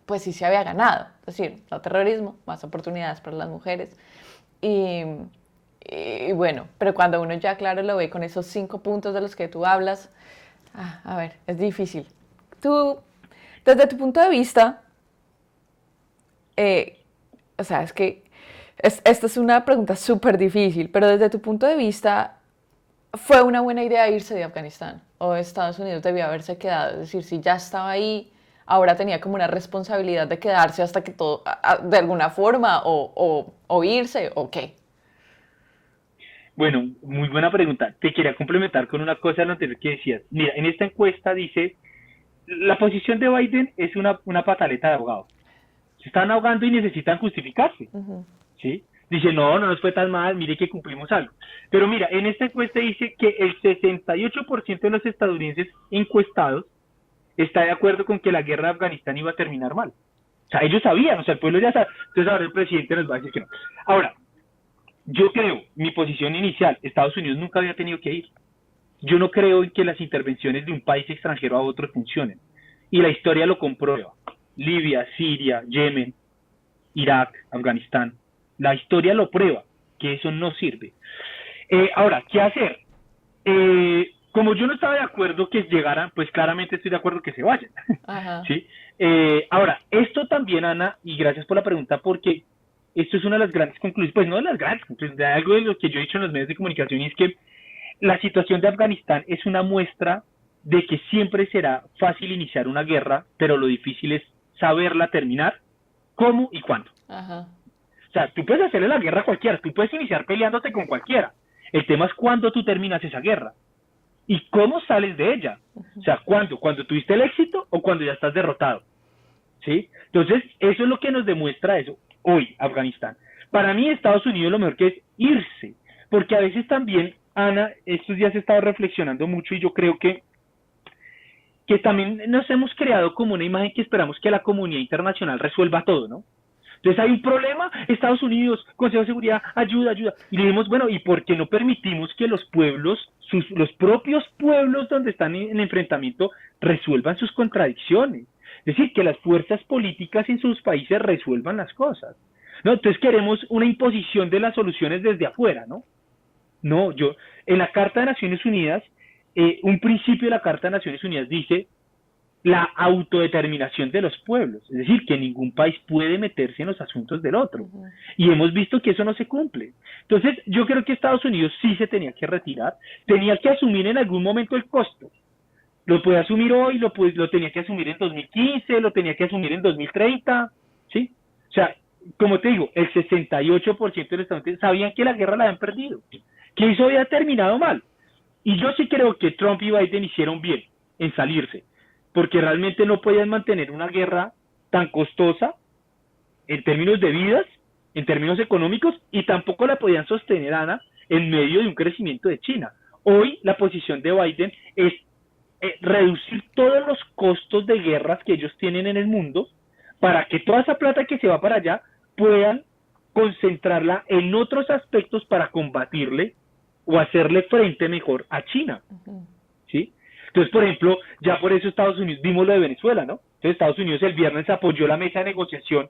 pues sí se había ganado, es decir, no terrorismo, más oportunidades para las mujeres. Y bueno, pero cuando uno ya, claro, lo ve con esos 5 puntos de los que tú hablas, a ver, es difícil. Tú, desde tu punto de vista, o sea, es que esta es una pregunta súper difícil, pero desde tu punto de vista, ¿fue una buena idea irse de Afganistán? ¿O Estados Unidos debió haberse quedado? Es decir, si ya estaba ahí, ahora tenía como una responsabilidad de quedarse hasta que todo, de alguna forma, o irse, o qué. Bueno, muy buena pregunta. Te quería complementar con una cosa de lo anterior que decías. Mira, en esta encuesta dice, la posición de Biden es una pataleta de abogados. Se están ahogando y necesitan justificarse. ¿Sí? Dice, no nos fue tan mal, mire que cumplimos algo. Pero mira, en esta encuesta dice que el 68% de los estadounidenses encuestados está de acuerdo con que la guerra de Afganistán iba a terminar mal. O sea, ellos sabían, o sea, el pueblo ya sabe. Entonces ahora el presidente nos va a decir que no. Ahora, yo creo, mi posición inicial, Estados Unidos nunca había tenido que ir. Yo no creo en que las intervenciones de un país extranjero a otro funcionen. Y la historia lo comprueba. Libia, Siria, Yemen, Irak, Afganistán. La historia lo prueba, que eso no sirve. Ahora, ¿qué hacer? Como yo no estaba de acuerdo que llegaran, pues claramente estoy de acuerdo que se vayan. ¿Sí? Ahora, esto también, Ana, y gracias por la pregunta, porque esto es una de las grandes conclusiones, pues no de las grandes conclusiones, de algo de lo que yo he dicho en los medios de comunicación, y es que la situación de Afganistán es una muestra de que siempre será fácil iniciar una guerra, pero lo difícil es saberla terminar, cómo y cuándo. O sea, tú puedes hacerle la guerra a cualquiera, tú puedes iniciar peleándote con cualquiera. El tema es cuándo tú terminas esa guerra y cómo sales de ella. O sea, ¿cuándo? ¿Cuando tuviste el éxito o cuando ya estás derrotado? ¿Sí? Entonces, eso es lo que nos demuestra eso hoy, Afganistán. Para mí, Estados Unidos lo mejor que es irse, porque a veces también, Ana, estos días he estado reflexionando mucho y yo creo que también nos hemos creado como una imagen que esperamos que la comunidad internacional resuelva todo, ¿no? Entonces hay un problema, Estados Unidos, Consejo de Seguridad, ayuda. Y le dijimos, bueno, ¿y por qué no permitimos que los pueblos, los propios pueblos donde están en enfrentamiento, resuelvan sus contradicciones? Es decir, que las fuerzas políticas en sus países resuelvan las cosas. ¿No? Entonces queremos una imposición de las soluciones desde afuera, ¿no? No, en la Carta de Naciones Unidas, un principio de la Carta de Naciones Unidas dice la autodeterminación de los pueblos, es decir, que ningún país puede meterse en los asuntos del otro. Y hemos visto que eso no se cumple. Entonces, yo creo que Estados Unidos sí se tenía que retirar, tenía que asumir en algún momento el costo. Lo puede asumir hoy, lo tenía que asumir en 2015, lo tenía que asumir en 2030, ¿sí? O sea, como te digo, el 68% de los estadounidenses sabían que la guerra la habían perdido, que eso había terminado mal. Y yo sí creo que Trump y Biden hicieron bien en salirse, porque realmente no podían mantener una guerra tan costosa en términos de vidas, en términos económicos, y tampoco la podían sostener, Ana, en medio de un crecimiento de China. Hoy la posición de Biden es reducir todos los costos de guerras que ellos tienen en el mundo para que toda esa plata que se va para allá puedan concentrarla en otros aspectos para combatirle o hacerle frente mejor a China. ¿Sí? Entonces, por ejemplo, ya por eso Estados Unidos, vimos lo de Venezuela, ¿no? Entonces Estados Unidos el viernes apoyó la mesa de negociación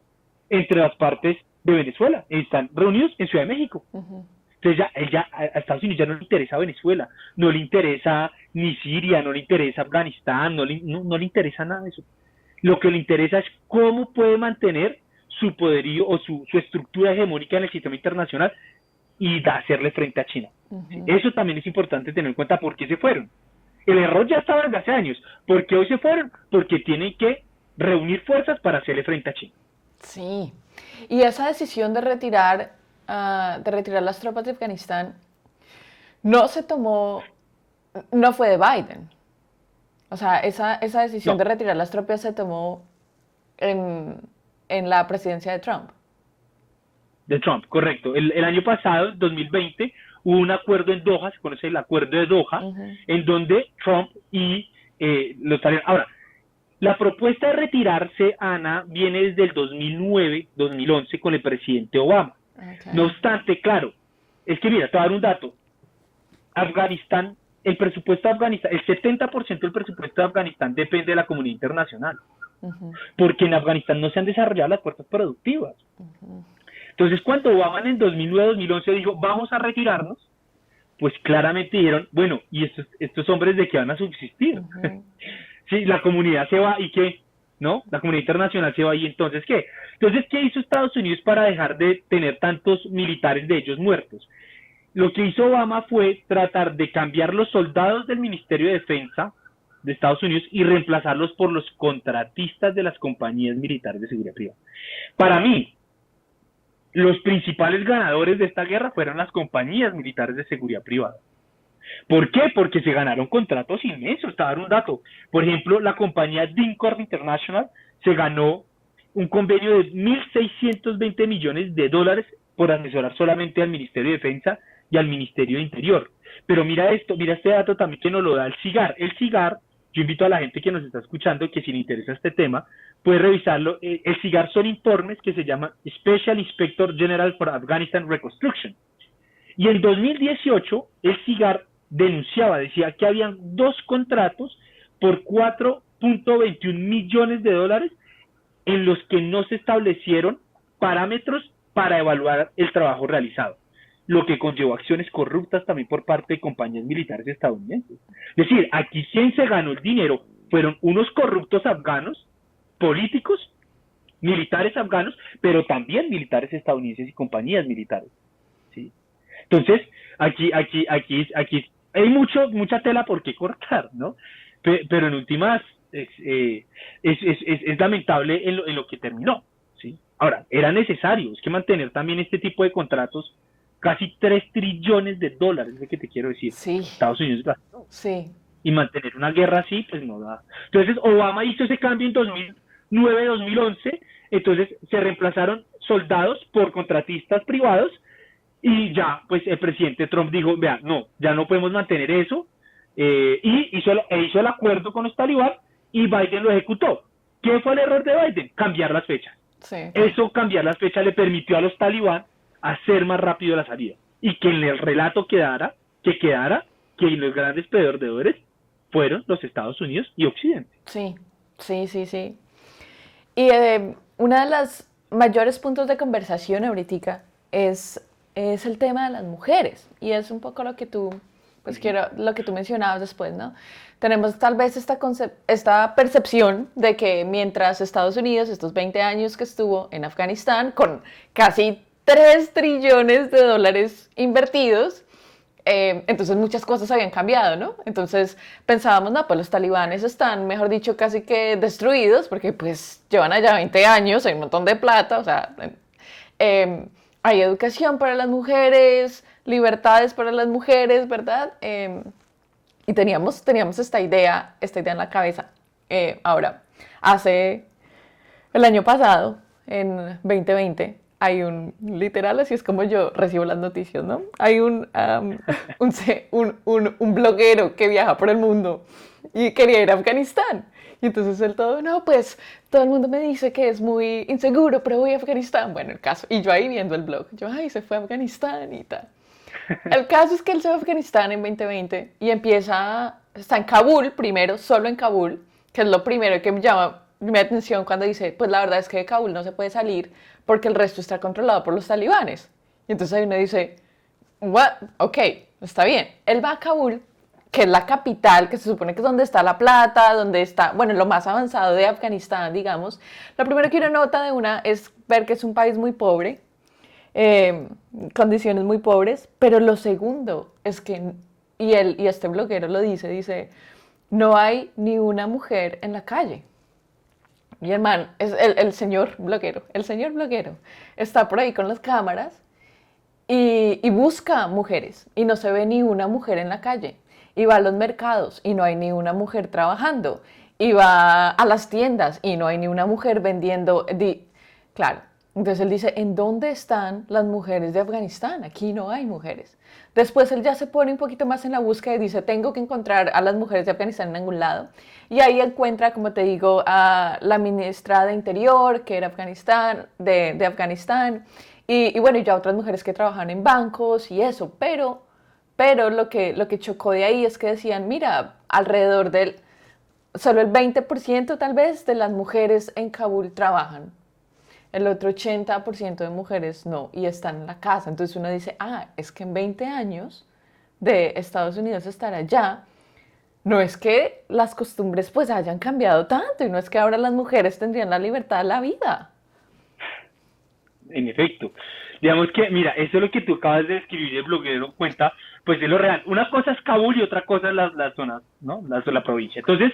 entre las partes de Venezuela, están reunidos en Ciudad de México. Entonces a Estados Unidos ya no le interesa Venezuela, no le interesa ni Siria, no le interesa Afganistán, no le interesa nada de eso. Lo que le interesa es cómo puede mantener su poderío o su estructura hegemónica en el sistema internacional y hacerle frente a China. Eso también es importante tener en cuenta por qué se fueron. El error ya estaba desde hace años. ¿Por qué hoy se fueron? Porque tienen que reunir fuerzas para hacerle frente a China. Sí. Y esa decisión de retirar las tropas de Afganistán no se tomó, no fue de Biden. O sea, esa decisión de retirar las tropas se tomó en la presidencia de Trump. De Trump, correcto. El año pasado, 2020, hubo un acuerdo en Doha, se conoce el acuerdo de Doha, en donde Trump y los talibanes... Ahora, la propuesta de retirarse, Ana, viene desde el 2009, 2011 con el presidente Obama. No obstante, claro, es que mira, te voy a dar un dato. Afganistán, el presupuesto de Afganistán, el 70% del presupuesto de Afganistán depende de la comunidad internacional. Porque en Afganistán no se han desarrollado las fuerzas productivas. Entonces, cuando Obama en 2009-2011 dijo, vamos a retirarnos, pues claramente dijeron, bueno, ¿y estos hombres de qué van a subsistir? Sí, la comunidad se va, ¿y qué? ¿No? La comunidad internacional se va, ¿y entonces qué? Entonces, ¿qué hizo Estados Unidos para dejar de tener tantos militares de ellos muertos? Lo que hizo Obama fue tratar de cambiar los soldados del Ministerio de Defensa de Estados Unidos y reemplazarlos por los contratistas de las compañías militares de seguridad privada. Para mí, los principales ganadores de esta guerra fueron las compañías militares de seguridad privada. ¿Por qué? Porque se ganaron contratos inmensos. Te voy a dar un dato. Por ejemplo, la compañía DynCorp International se ganó un convenio de $1.620 millones por asesorar solamente al Ministerio de Defensa y al Ministerio de Interior. Pero mira esto, mira este dato también que nos lo da el SIGAR. El SIGAR, yo invito a la gente que nos está escuchando que si le interesa este tema, puede revisarlo. El SIGAR son informes que se llaman Special Inspector General for Afghanistan Reconstruction. Y en 2018, el SIGAR decía que habían 2 contratos por $4.21 millones en los que no se establecieron parámetros para evaluar el trabajo realizado, lo que conllevó acciones corruptas también por parte de compañías militares estadounidenses. Es decir, aquí quien se ganó el dinero fueron unos corruptos afganos, políticos, militares afganos, pero también militares estadounidenses y compañías militares. ¿Sí? Entonces, aquí hay mucha tela por qué cortar, ¿no? Pero en últimas es lamentable en lo que terminó, ¿sí? Ahora, era necesario, es que mantener también este tipo de contratos, casi $3 trillones, es lo que te quiero decir. Sí. Estados Unidos gastó. Sí. Y mantener una guerra así, pues no da. Entonces, Obama hizo ese cambio en 2009-2011, entonces se reemplazaron soldados por contratistas privados. Y ya, pues el presidente Trump dijo, vea, no, ya no podemos mantener eso, y hizo el acuerdo con los talibanes, y Biden lo ejecutó. ¿Qué fue el error de Biden? Cambiar las fechas. Sí. Eso, cambiar las fechas, le permitió a los talibanes hacer más rápido la salida. Y que en el relato quedara que los grandes perdedores fueron los Estados Unidos y Occidente. Sí. Y uno de los mayores puntos de conversación ahorita es el tema de las mujeres, y es un poco lo que tú mencionabas después, ¿no? Tenemos tal vez esta percepción de que mientras Estados Unidos, estos 20 años que estuvo en Afganistán, con casi $3 trillones invertidos, entonces muchas cosas habían cambiado, ¿no? Entonces pensábamos, no, pues los talibanes están, mejor dicho, casi que destruidos, porque pues llevan allá 20 años, hay un montón de plata, o sea... hay educación para las mujeres, libertades para las mujeres, ¿verdad? Y teníamos esta idea en la cabeza. Ahora, el año pasado, en 2020, hay literal, así es como yo recibo las noticias, ¿no? Hay un bloguero que viaja por el mundo y quería ir a Afganistán. Y entonces no, pues todo el mundo me dice que es muy inseguro, pero voy a Afganistán. Bueno, el caso, y yo ahí viendo el blog, se fue a Afganistán y tal. El caso es que él se va a Afganistán en 2020 y está en Kabul primero, solo en Kabul, que es lo primero que me llama mi atención cuando dice, pues la verdad es que de Kabul no se puede salir porque el resto está controlado por los talibanes. Y entonces ahí uno dice, what? Ok, está bien. Él va a Kabul, que es la capital, que se supone que es donde está la plata, donde está, bueno, lo más avanzado de Afganistán, digamos. Lo primero que uno nota es ver que es un país muy pobre, condiciones muy pobres, pero lo segundo es que, y este bloguero lo dice, no hay ni una mujer en la calle. Mi hermano, es el señor bloguero, está por ahí con las cámaras y busca mujeres y no se ve ni una mujer en la calle. Y va a los mercados y no hay ni una mujer trabajando. Y va a las tiendas y no hay ni una mujer vendiendo. Claro, entonces él dice, ¿en dónde están las mujeres de Afganistán? Aquí no hay mujeres. Después él ya se pone un poquito más en la búsqueda y dice, tengo que encontrar a las mujeres de Afganistán en algún lado. Y ahí encuentra, como te digo, a la ministra de Interior, que era de Afganistán. Y bueno, ya otras mujeres que trabajan en bancos y eso. Pero lo que chocó de ahí es que decían, mira, solo el 20% tal vez de las mujeres en Kabul trabajan. El otro 80% de mujeres no, y están en la casa. Entonces uno dice, es que en 20 años de Estados Unidos estar allá, no es que las costumbres pues hayan cambiado tanto, y no es que ahora las mujeres tendrían la libertad de la vida. En efecto. Digamos que, mira, eso es lo que tú acabas de escribir, el bloguero cuenta, pues de lo real. Una cosa es Kabul y otra cosa es la zona, ¿no? La provincia. Entonces,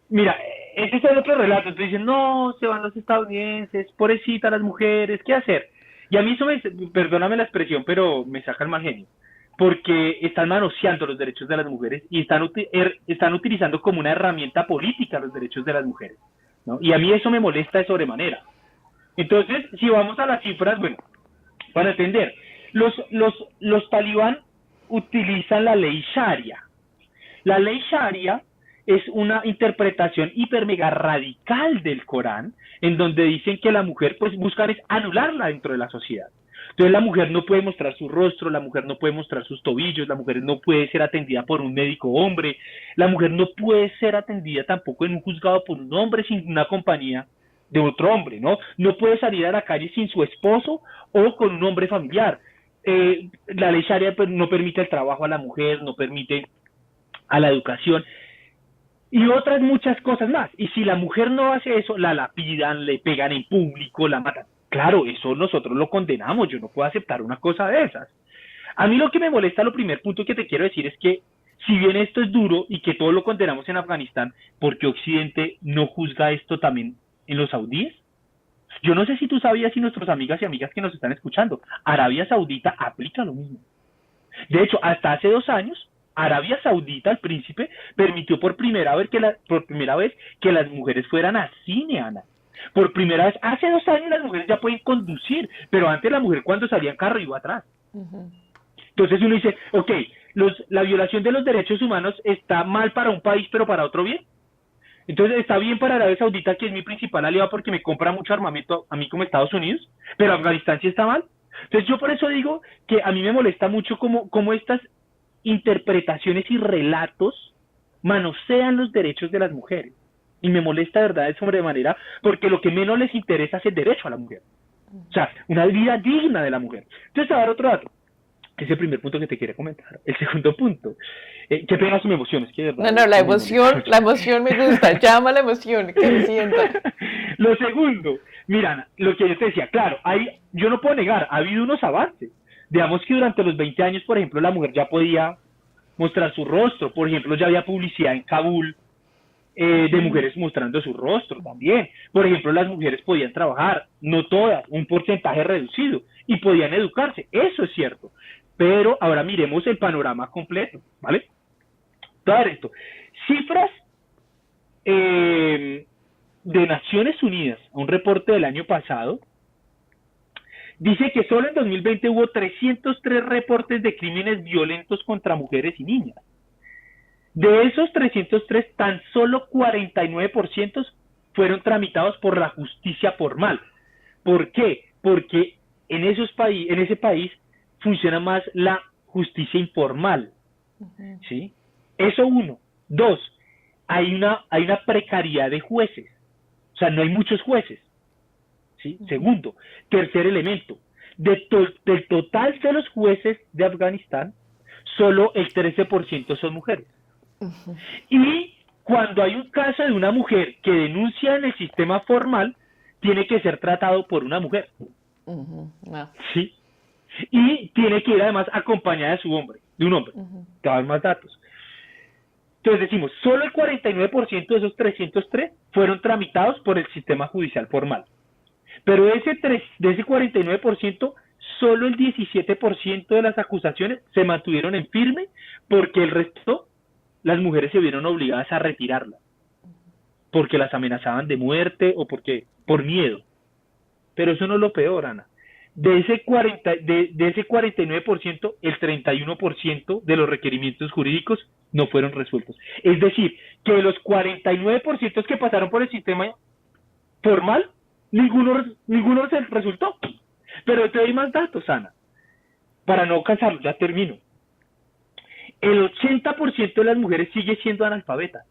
mira, ese es el otro relato. Entonces dicen, no, se van los estadounidenses, pobrecita las mujeres, ¿qué hacer? Y a mí eso perdóname la expresión, pero me saca el mal genio. Porque están manoseando los derechos de las mujeres y están utilizando como una herramienta política los derechos de las mujeres, ¿no? Y a mí eso me molesta de sobremanera. Entonces, si vamos a las cifras, bueno, para entender, los talibán utilizan la ley Sharia. La ley Sharia es una interpretación hiper mega radical del Corán, en donde dicen que la mujer, pues buscan es anularla dentro de la sociedad. Entonces la mujer no puede mostrar su rostro, la mujer no puede mostrar sus tobillos, la mujer no puede ser atendida por un médico hombre, la mujer no puede ser atendida tampoco en un juzgado por un hombre sin una compañía de otro hombre, ¿no? No puede salir a la calle sin su esposo o con un hombre familiar. La ley Sharia no permite el trabajo a la mujer, no permite a la educación y otras muchas cosas más. Y si la mujer no hace eso, la lapidan, le pegan en público, la matan. Claro, eso nosotros lo condenamos, yo no puedo aceptar una cosa de esas. A mí lo que me molesta, lo primer punto que te quiero decir es que si bien esto es duro y que todos lo condenamos en Afganistán, ¿por qué Occidente no juzga esto también en los saudíes? Yo no sé si tú sabías, y nuestros amigas y amigas que nos están escuchando, Arabia Saudita aplica lo mismo. De hecho, hasta hace 2 años, Arabia Saudita, el príncipe, permitió por primera vez que las mujeres fueran a cine, Ana. Por primera vez, hace 2 años las mujeres ya pueden conducir, pero antes la mujer cuando salía en carro iba atrás. Uh-huh. Entonces uno dice, ok, la violación de los derechos humanos está mal para un país, pero para otro bien. Entonces está bien para Arabia Saudita, que es mi principal aliado porque me compra mucho armamento a mí como Estados Unidos, pero Afganistán sí está mal. Entonces yo por eso digo que a mí me molesta mucho cómo estas interpretaciones y relatos manosean los derechos de las mujeres. Y me molesta de verdad de sobremanera porque lo que menos les interesa es el derecho a la mujer. O sea, una vida digna de la mujer. Entonces te voy a dar otro dato. Ese es el primer punto que te quería comentar. El segundo punto. Qué pena me emociones. Que de verdad, no, la emoción me gusta. Llama la emoción, que me sienta. Lo segundo, mira, lo que yo te decía, claro, yo no puedo negar, ha habido unos avances. Digamos que durante los 20 años, por ejemplo, la mujer ya podía mostrar su rostro. Por ejemplo, ya había publicidad en Kabul de mujeres mostrando su rostro también. Por ejemplo, las mujeres podían trabajar, no todas, un porcentaje reducido, y podían educarse, eso es cierto. Pero ahora miremos el panorama completo, ¿vale? Todo esto. Cifras de Naciones Unidas, un reporte del año pasado, dice que solo en 2020 hubo 303 reportes de crímenes violentos contra mujeres y niñas. De esos 303, tan solo 49% fueron tramitados por la justicia formal. ¿Por qué? Porque en ese país funciona más la justicia informal. ¿Sí? Eso uno. Dos, hay una precariedad de jueces. O sea, no hay muchos jueces. ¿Sí? Segundo. Tercer elemento. Del total de los jueces de Afganistán, solo el 13% son mujeres. Y cuando hay un caso de una mujer que denuncia en el sistema formal, tiene que ser tratado por una mujer. No. ¿Sí? Y tiene que ir además acompañada de un hombre. Te va a dar más datos. Entonces decimos, solo el 49% de esos 303 fueron tramitados por el sistema judicial formal. Pero de ese 49%, solo el 17% de las acusaciones se mantuvieron en firme, porque el resto, las mujeres se vieron obligadas a retirarlas, porque las amenazaban de muerte o por miedo. Pero eso no es lo peor, Ana. De ese 49%, el 31% de los requerimientos jurídicos no fueron resueltos. Es decir, que de los 49% que pasaron por el sistema formal, ninguno se resultó. Pero te doy más datos, Ana, para no cansarlo, ya termino. El 80% de las mujeres sigue siendo analfabeta.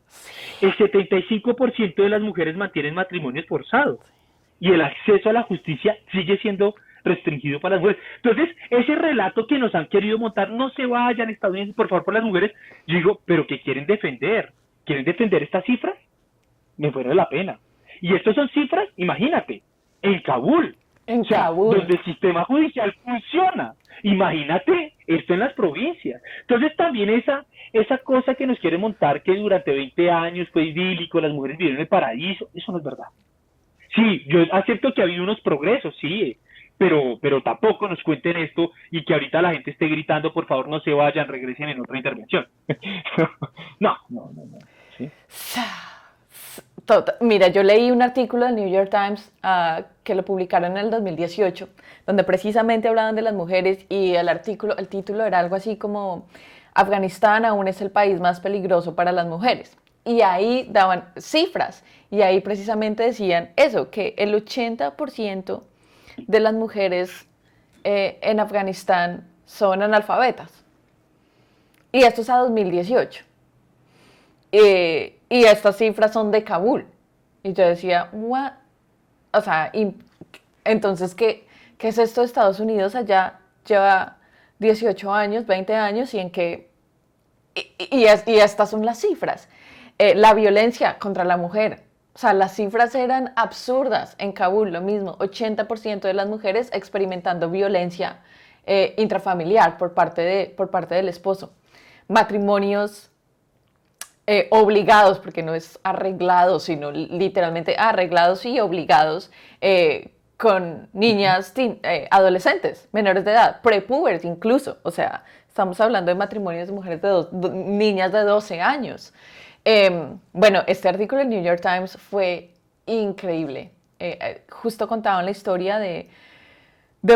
El 75% de las mujeres mantienen matrimonios forzados. Y el acceso a la justicia sigue siendo restringido para las mujeres. Entonces, ese relato que nos han querido montar, no se vayan estadounidenses, por favor, por las mujeres, yo digo, ¿pero qué quieren defender? ¿Quieren defender estas cifras? Me fuera la pena. Y estas son cifras, imagínate, en Kabul. En Kabul. Donde el sistema judicial funciona. Imagínate esto en las provincias. Entonces también esa cosa que nos quiere montar, que durante 20 años fue idílico, las mujeres vivieron en el paraíso, eso no es verdad. Sí, yo acepto que ha habido unos progresos, sí, pero tampoco nos cuenten esto y que ahorita la gente esté gritando, por favor no se vayan, regresen en otra intervención. No. ¿Sí? Mira, yo leí un artículo del New York Times que lo publicaron en el 2018, donde precisamente hablaban de las mujeres y el título era algo así como Afganistán aún es el país más peligroso para las mujeres. Y ahí daban cifras y ahí precisamente decían eso, que el 80% de las mujeres en Afganistán son analfabetas. Y esto es a 2018. Y estas cifras son de Kabul. Y yo decía, ¿what? O sea, entonces, ¿qué es esto de Estados Unidos? Allá lleva 18 años, 20 años, y estas son las cifras. La violencia contra la mujer. O sea, las cifras eran absurdas. En Kabul, lo mismo, 80% de las mujeres experimentando violencia intrafamiliar por parte del esposo. Matrimonios obligados, porque no es arreglados, sino literalmente arreglados y obligados, con niñas adolescentes, menores de edad, prepubers incluso. O sea, estamos hablando de matrimonios de mujeres niñas de 12 años. Bueno, este artículo del New York Times fue increíble. Justo contaban la historia de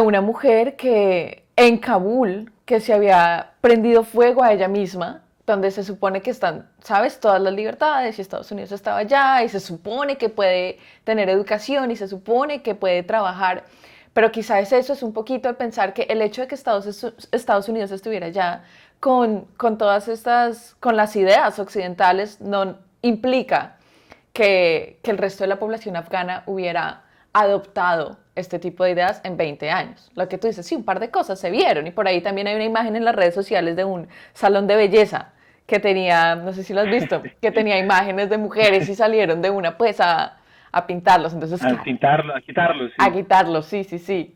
una mujer que en Kabul, que se había prendido fuego a ella misma, donde se supone que están, ¿sabes?, todas las libertades, y Estados Unidos estaba allá, y se supone que puede tener educación, y se supone que puede trabajar, pero quizás eso es un poquito el pensar que el hecho de que Estados Unidos estuviera allá con todas estas, con las ideas occidentales, no implica que el resto de la población afgana hubiera adoptado este tipo de ideas en 20 años. Lo que tú dices, sí, un par de cosas se vieron, y por ahí también hay una imagen en las redes sociales de un salón de belleza que tenía, no sé si lo has visto, que tenía imágenes de mujeres y salieron de una pues a pintarlos. Entonces, a quitarlos. Sí. A quitarlos, sí,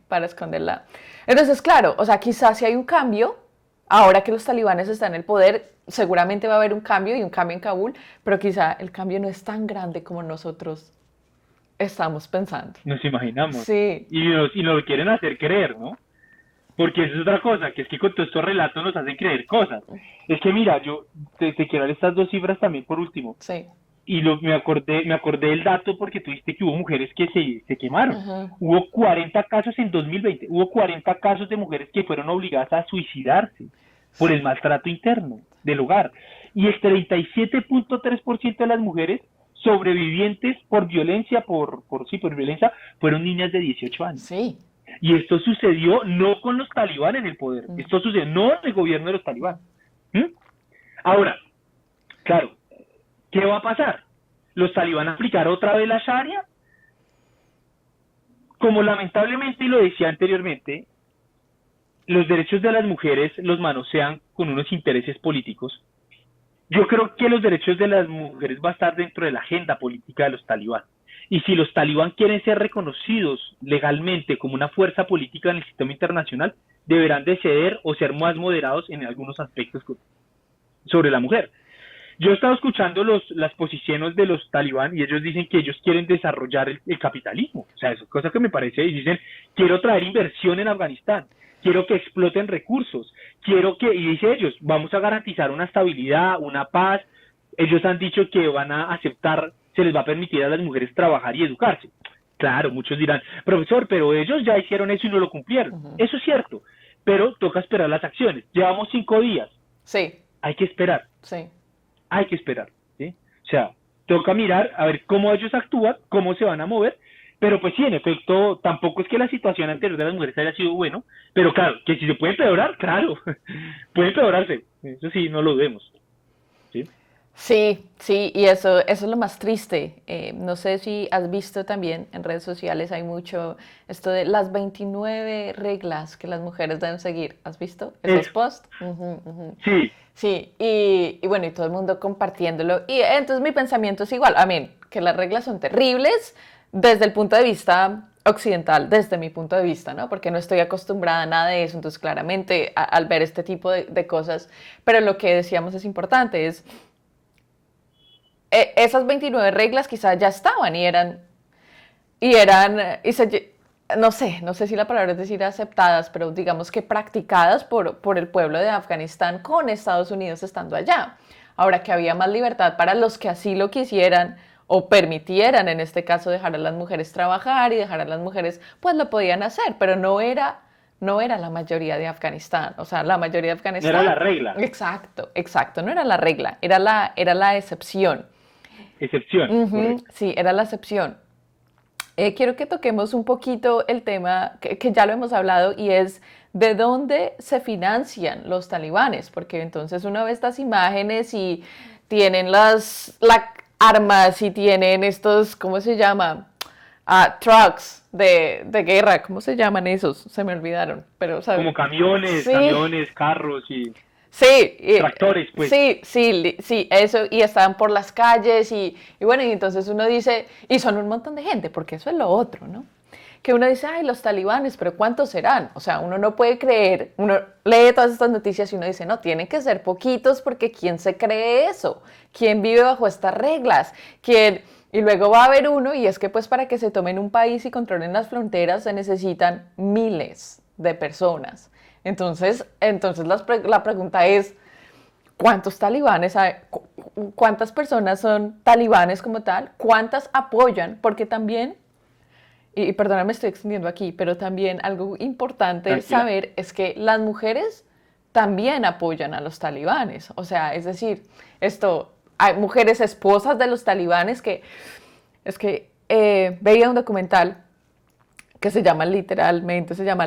para esconderla. Entonces, claro, o sea, quizás si hay un cambio, ahora que los talibanes están en el poder, seguramente va a haber un cambio y un cambio en Kabul, pero quizá el cambio no es tan grande como nosotros estamos pensando. Nos imaginamos. Sí. Y nos lo quieren hacer creer, ¿no? Porque eso es otra cosa, que es que con todos estos relatos nos hacen creer cosas. Es que mira, yo te quiero dar estas dos cifras también por último. Sí. Y me acordé del dato porque tú dijiste que hubo mujeres que se quemaron. Ajá. Hubo 40 casos en 2020, hubo 40 casos de mujeres que fueron obligadas a suicidarse por el maltrato interno del hogar. Y el 37.3% de las mujeres sobrevivientes por violencia, por violencia, fueron niñas de 18 años. Sí. Y esto sucedió no con los talibán en el poder, esto sucedió no en el gobierno de los talibán. ¿Mm? Ahora, claro, ¿qué va a pasar? ¿Los talibán aplicarán otra vez la Sharia? Como lamentablemente, y lo decía anteriormente, los derechos de las mujeres los manosean con unos intereses políticos. Yo creo que los derechos de las mujeres va a estar dentro de la agenda política de los talibán. Y si los talibán quieren ser reconocidos legalmente como una fuerza política en el sistema internacional, deberán de ceder o ser más moderados en algunos aspectos sobre la mujer. Yo he estado escuchando las posiciones de los talibán y ellos dicen que ellos quieren desarrollar el capitalismo. O sea, eso es cosa que me parece. Y dicen, quiero traer inversión en Afganistán, quiero que exploten recursos, y dice ellos, vamos a garantizar una estabilidad, una paz. Ellos han dicho que van a aceptar, se les va a permitir a las mujeres trabajar y educarse. Claro, muchos dirán, profesor, pero ellos ya hicieron eso y no lo cumplieron. Eso es cierto, pero toca esperar las acciones. Llevamos 5 días. Sí. Hay que esperar. Sí. Hay que esperar, ¿sí? O sea, toca mirar a ver cómo ellos actúan, cómo se van a mover, pero pues sí, en efecto, tampoco es que la situación anterior de las mujeres haya sido bueno, pero claro, que si se puede empeorar, claro, puede empeorarse, eso sí, no lo dudemos, ¿sí? Sí, sí, y eso es lo más triste. No sé si has visto también en redes sociales, hay mucho esto de las 29 reglas que las mujeres deben seguir. ¿Has visto esos posts? Sí. Sí, y bueno, y todo el mundo compartiéndolo. Y entonces mi pensamiento es igual, que las reglas son terribles desde el punto de vista occidental, desde mi punto de vista, ¿no? Porque no estoy acostumbrada a nada de eso, entonces claramente al ver este tipo de cosas, pero lo que decíamos es importante, es esas 29 reglas quizás ya estaban no sé si la palabra es decir aceptadas, pero digamos que practicadas por el pueblo de Afganistán con Estados Unidos estando allá. Ahora que había más libertad para los que así lo quisieran o permitieran, en este caso, dejar a las mujeres trabajar y dejar a las mujeres, pues lo podían hacer, pero no era la mayoría de Afganistán. O sea, la mayoría de Afganistán... No era la regla. Exacto, no era la regla, era la excepción. Excepción. Sí, era la excepción. Quiero que toquemos un poquito el tema que ya lo hemos hablado y es de dónde se financian los talibanes, porque entonces uno ve estas imágenes y tienen las armas y tienen estos, ¿cómo se llama? Trucks de guerra, ¿cómo se llaman esos? Se me olvidaron, pero ¿sabes? Como camiones, carros y... Sí, tractores, pues. Sí, eso, y estaban por las calles y bueno, y entonces uno dice, y son un montón de gente, porque eso es lo otro, ¿no? Que uno dice, ay, los talibanes, pero ¿cuántos serán? O sea, uno no puede creer, uno lee todas estas noticias y uno dice, no, tienen que ser poquitos porque ¿quién se cree eso? ¿Quién vive bajo estas reglas? Y luego va a haber uno, y es que pues para que se tomen un país y controlen las fronteras se necesitan miles de personas. Entonces la pregunta es, ¿cuántos talibanes hay? ¿Cuántas personas son talibanes como tal? ¿Cuántas apoyan? Porque también, y perdona, me estoy extendiendo aquí, pero también algo importante saber es que las mujeres también apoyan a los talibanes. O sea, es decir, hay mujeres esposas de los talibanes veía un documental que se llama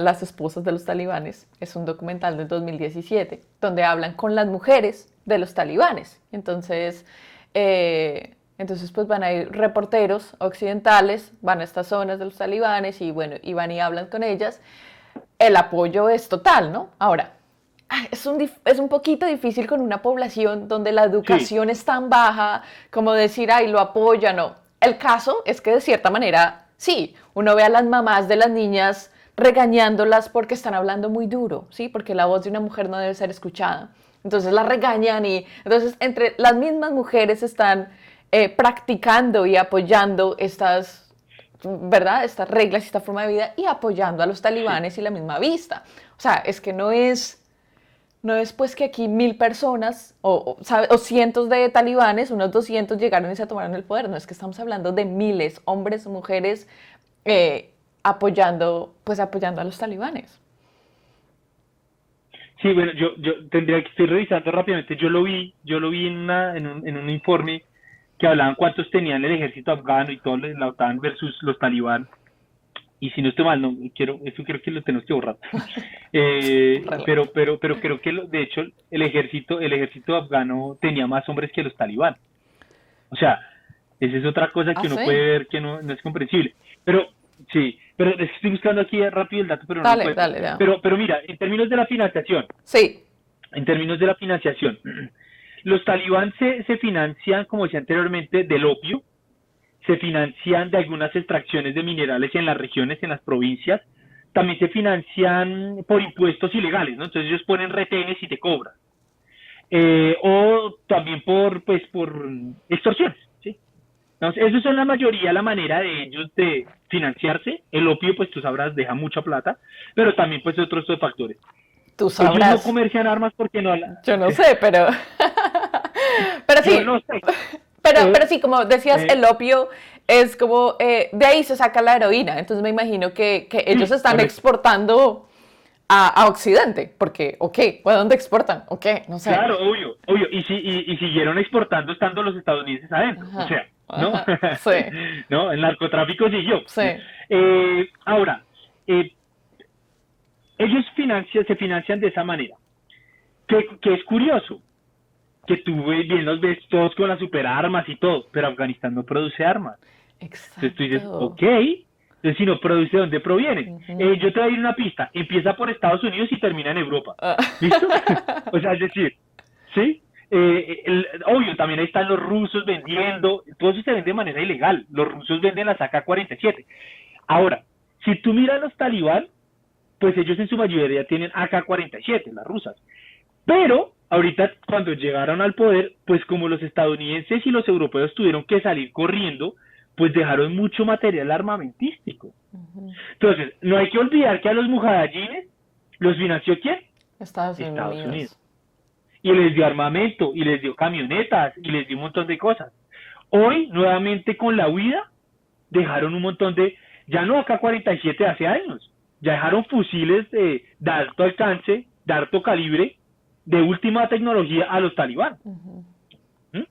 Las esposas de los talibanes. Es un documental del 2017, donde hablan con las mujeres de los talibanes. Entonces pues van a ir reporteros occidentales, van a estas zonas de los talibanes y bueno, y van y hablan con ellas. El apoyo es total, ¿no? Ahora, es un poquito difícil con una población donde la educación es tan baja, como decir, ay, lo apoya, no. El caso es que de cierta manera, sí, uno ve a las mamás de las niñas regañándolas porque están hablando muy duro, ¿sí? Porque la voz de una mujer no debe ser escuchada. Entonces las regañan y entonces entre las mismas mujeres están practicando y apoyando estas, ¿verdad? Estas reglas y esta forma de vida y apoyando a los talibanes y la misma vista. O sea, es que no es pues que aquí 1000 personas o cientos de talibanes, unos 200 llegaron y se tomaron el poder. No, es que estamos hablando de miles, hombres, mujeres, apoyando a los talibanes. Sí, bueno, yo tendría que estoy revisando rápidamente. Yo lo vi en un informe que hablaban cuántos tenían el ejército afgano y todo la OTAN versus los talibán. Y si no estoy mal, no quiero, eso creo que lo tenemos que borrar. Pero creo que de hecho el ejército afgano tenía más hombres que los talibán. O sea, esa es otra cosa que uno ¿Sí? puede ver que no es comprensible. Pero sí, pero es que estoy buscando aquí rápido el dato, pero no lo Dale, encuentro. dale, ya. Pero mira, Sí. en términos de la financiación, los talibán se financian, como decía anteriormente, del opio, se financian de algunas extracciones de minerales en las regiones, en las provincias, también se financian por impuestos ilegales, ¿no? Entonces ellos ponen retenes y te cobran. O también por extorsiones, ¿sí? Entonces, eso son la mayoría, la manera de ellos de financiarse. El opio, pues tú sabrás, deja mucha plata, pero también pues otros factores. Tú Ellos no sabrás. comercian armas porque no Yo no sé, pero... pero yo sí, no sé. pero sí, como decías, Eh, el opio es como... de ahí se saca la heroína. Entonces me imagino que ellos sí, están correcto. exportando a Occidente. Porque, ¿o qué? ¿O a dónde exportan? ¿O qué? No sé. Claro, obvio. Y siguieron exportando estando los estadounidenses adentro. O Ajá, sea, ¿no? ajá. Sí, ¿No? El narcotráfico siguió. sí. Ahora, eh, ellos se financian de esa manera. Que es curioso, que tú bien los ves todos con las superarmas y todo, pero Afganistán no produce armas. Entonces tú dices, Exacto. ok, entonces si no produce, ¿de dónde proviene? Ujú. Yo te voy a ir una pista, empieza por Estados Unidos y termina en Europa. Ah. ¿Listo? O sea, es decir, ¿sí? Obvio, también ahí están los rusos vendiendo, todo eso se vende de manera ilegal. Los rusos venden las AK-47. Ahora, si tú miras a los talibán, pues ellos en su mayoría tienen AK-47, las rusas. Pero ahorita cuando llegaron al poder, pues como los estadounidenses y los europeos tuvieron que salir corriendo, pues dejaron mucho material armamentístico. Ujú. Entonces, no hay que olvidar que a los mujahidines los financió ¿quién? Estados Estados Unidos. Unidos. Y les dio armamento, y les dio camionetas, y les dio un montón de cosas. Hoy, nuevamente con la huida, dejaron un montón de, ya no AK-47 hace años, ya dejaron fusiles de alto alcance, de alto calibre, de última tecnología a los talibán. Ujú. ¿Mm?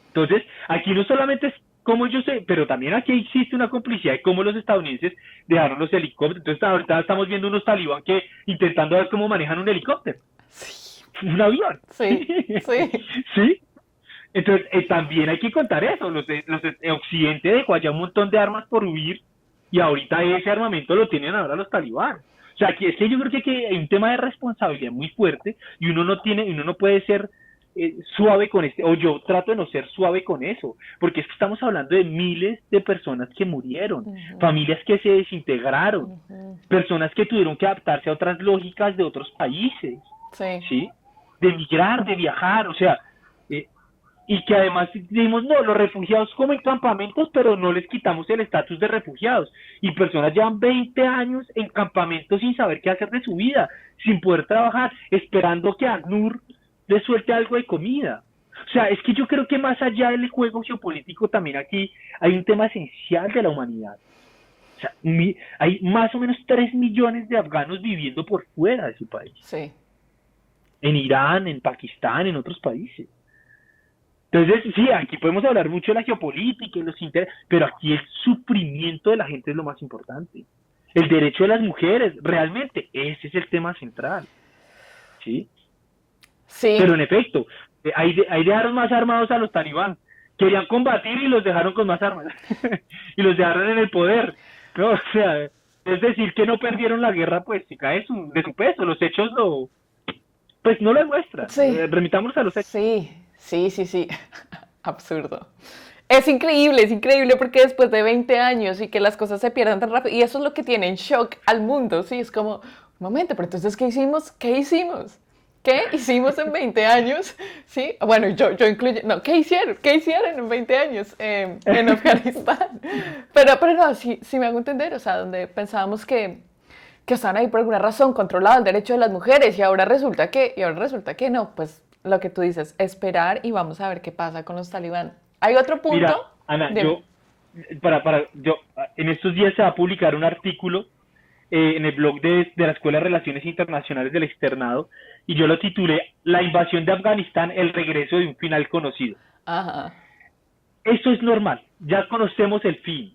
Entonces, aquí no solamente es como yo sé, pero también aquí existe una complicidad de cómo los estadounidenses dejaron los helicópteros. Entonces, ahorita estamos viendo unos talibán que intentando ver cómo manejan un helicóptero, Sí, un avión. sí, sí. ¿Sí? Entonces, también hay que contar eso. Occidente dejó allá un montón de armas por huir y ahorita ese armamento lo tienen ahora los talibán. O sea, que es que yo creo que hay un tema de responsabilidad muy fuerte y uno no puede ser suave con o yo trato de no ser suave con eso, porque es que estamos hablando de miles de personas que murieron, Ujú, familias que se desintegraron, ujú. personas que tuvieron que adaptarse a otras lógicas de otros países, Sí. ¿sí? De migrar, de viajar, o sea, eh, y que además decimos, no, los refugiados como en campamentos, pero no les quitamos el estatus de refugiados. Y personas llevan 20 años en campamentos sin saber qué hacer de su vida, sin poder trabajar, esperando que ACNUR les suelte algo de comida. O sea, es que yo creo que más allá del juego geopolítico, también aquí hay un tema esencial de la humanidad. O sea, hay más o menos 3 millones de afganos viviendo por fuera de su país. Sí. En Irán, en Pakistán, en otros países. Entonces, sí, aquí podemos hablar mucho de la geopolítica y los intereses, pero aquí el sufrimiento de la gente es lo más importante. El derecho de las mujeres, realmente, ese es el tema central. ¿Sí? Sí. Pero en efecto, ahí dejaron más armados a los talibán. Querían combatir y los dejaron con más armas. Y los dejaron en el poder. No, o sea, es decir, que no perdieron la guerra, pues, si cae de su peso. Los hechos pues no lo demuestran. Sí. Remitámonos a los hechos. Sí. Sí, sí, sí. Absurdo. Es increíble porque después de 20 años y que las cosas se pierdan tan rápido, y eso es lo que tiene en shock al mundo, ¿sí? Es como, un momento, pero entonces, ¿qué hicimos? ¿Qué hicimos? ¿Qué hicimos en 20 años? ¿Sí? Bueno, yo incluyo, no, ¿qué hicieron? ¿Qué hicieron en 20 años en Afganistán? Pero no, sí me hago entender, o sea, donde pensábamos que estaban ahí por alguna razón, controlado el derecho de las mujeres, y ahora resulta que no, pues lo que tú dices, esperar y vamos a ver qué pasa con los talibán. Hay otro Mira, punto Ana, de... en estos días se va a publicar un artículo en el blog de la Escuela de Relaciones Internacionales del Externado, y yo lo titulé La invasión de Afganistán, el regreso de un final conocido. Ajá, Esto es normal, ya conocemos el fin,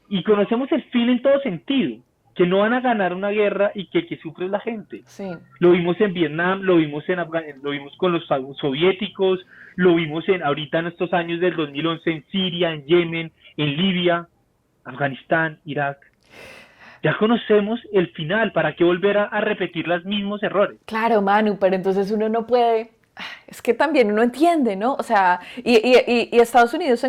y conocemos el fin en todo sentido, que no van a ganar una guerra y que sufre la gente. sí. Lo vimos en Vietnam, lo vimos en lo vimos con los soviéticos, lo vimos ahorita en estos años del 2011 en Siria, en Yemen, en Libia, Afganistán, Irak. Ya conocemos el final, ¿para qué volver a repetir los mismos errores? Claro, Manu, pero entonces uno no puede... Es que también uno entiende, ¿no? O sea, y Estados Unidos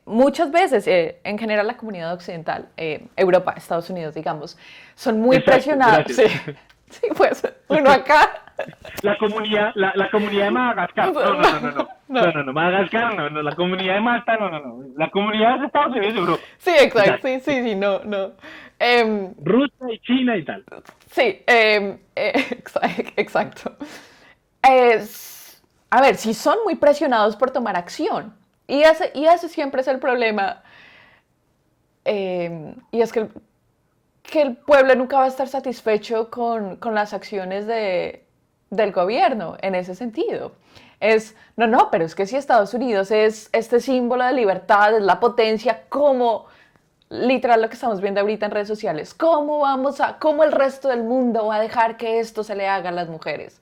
muchas veces, en general la comunidad occidental, Europa, Estados Unidos, digamos, son muy Exacto, presionados. Sí, gracias. sí, pues uno acá... La comunidad de Madagascar, no, Madagascar, no, la comunidad de Malta, no, la comunidad de Estados Unidos y Europa. Sí, exacto, sí, no. Rusia y China y tal. Sí, exacto. A ver, si son muy presionados por tomar acción. Y ese siempre es el problema. Y es que el pueblo nunca va a estar satisfecho con las acciones del gobierno en ese sentido. No, pero es que si Estados Unidos es este símbolo de libertad, es la potencia, como literal lo que estamos viendo ahorita en redes sociales, cómo el resto del mundo va a dejar que esto se le haga a las mujeres?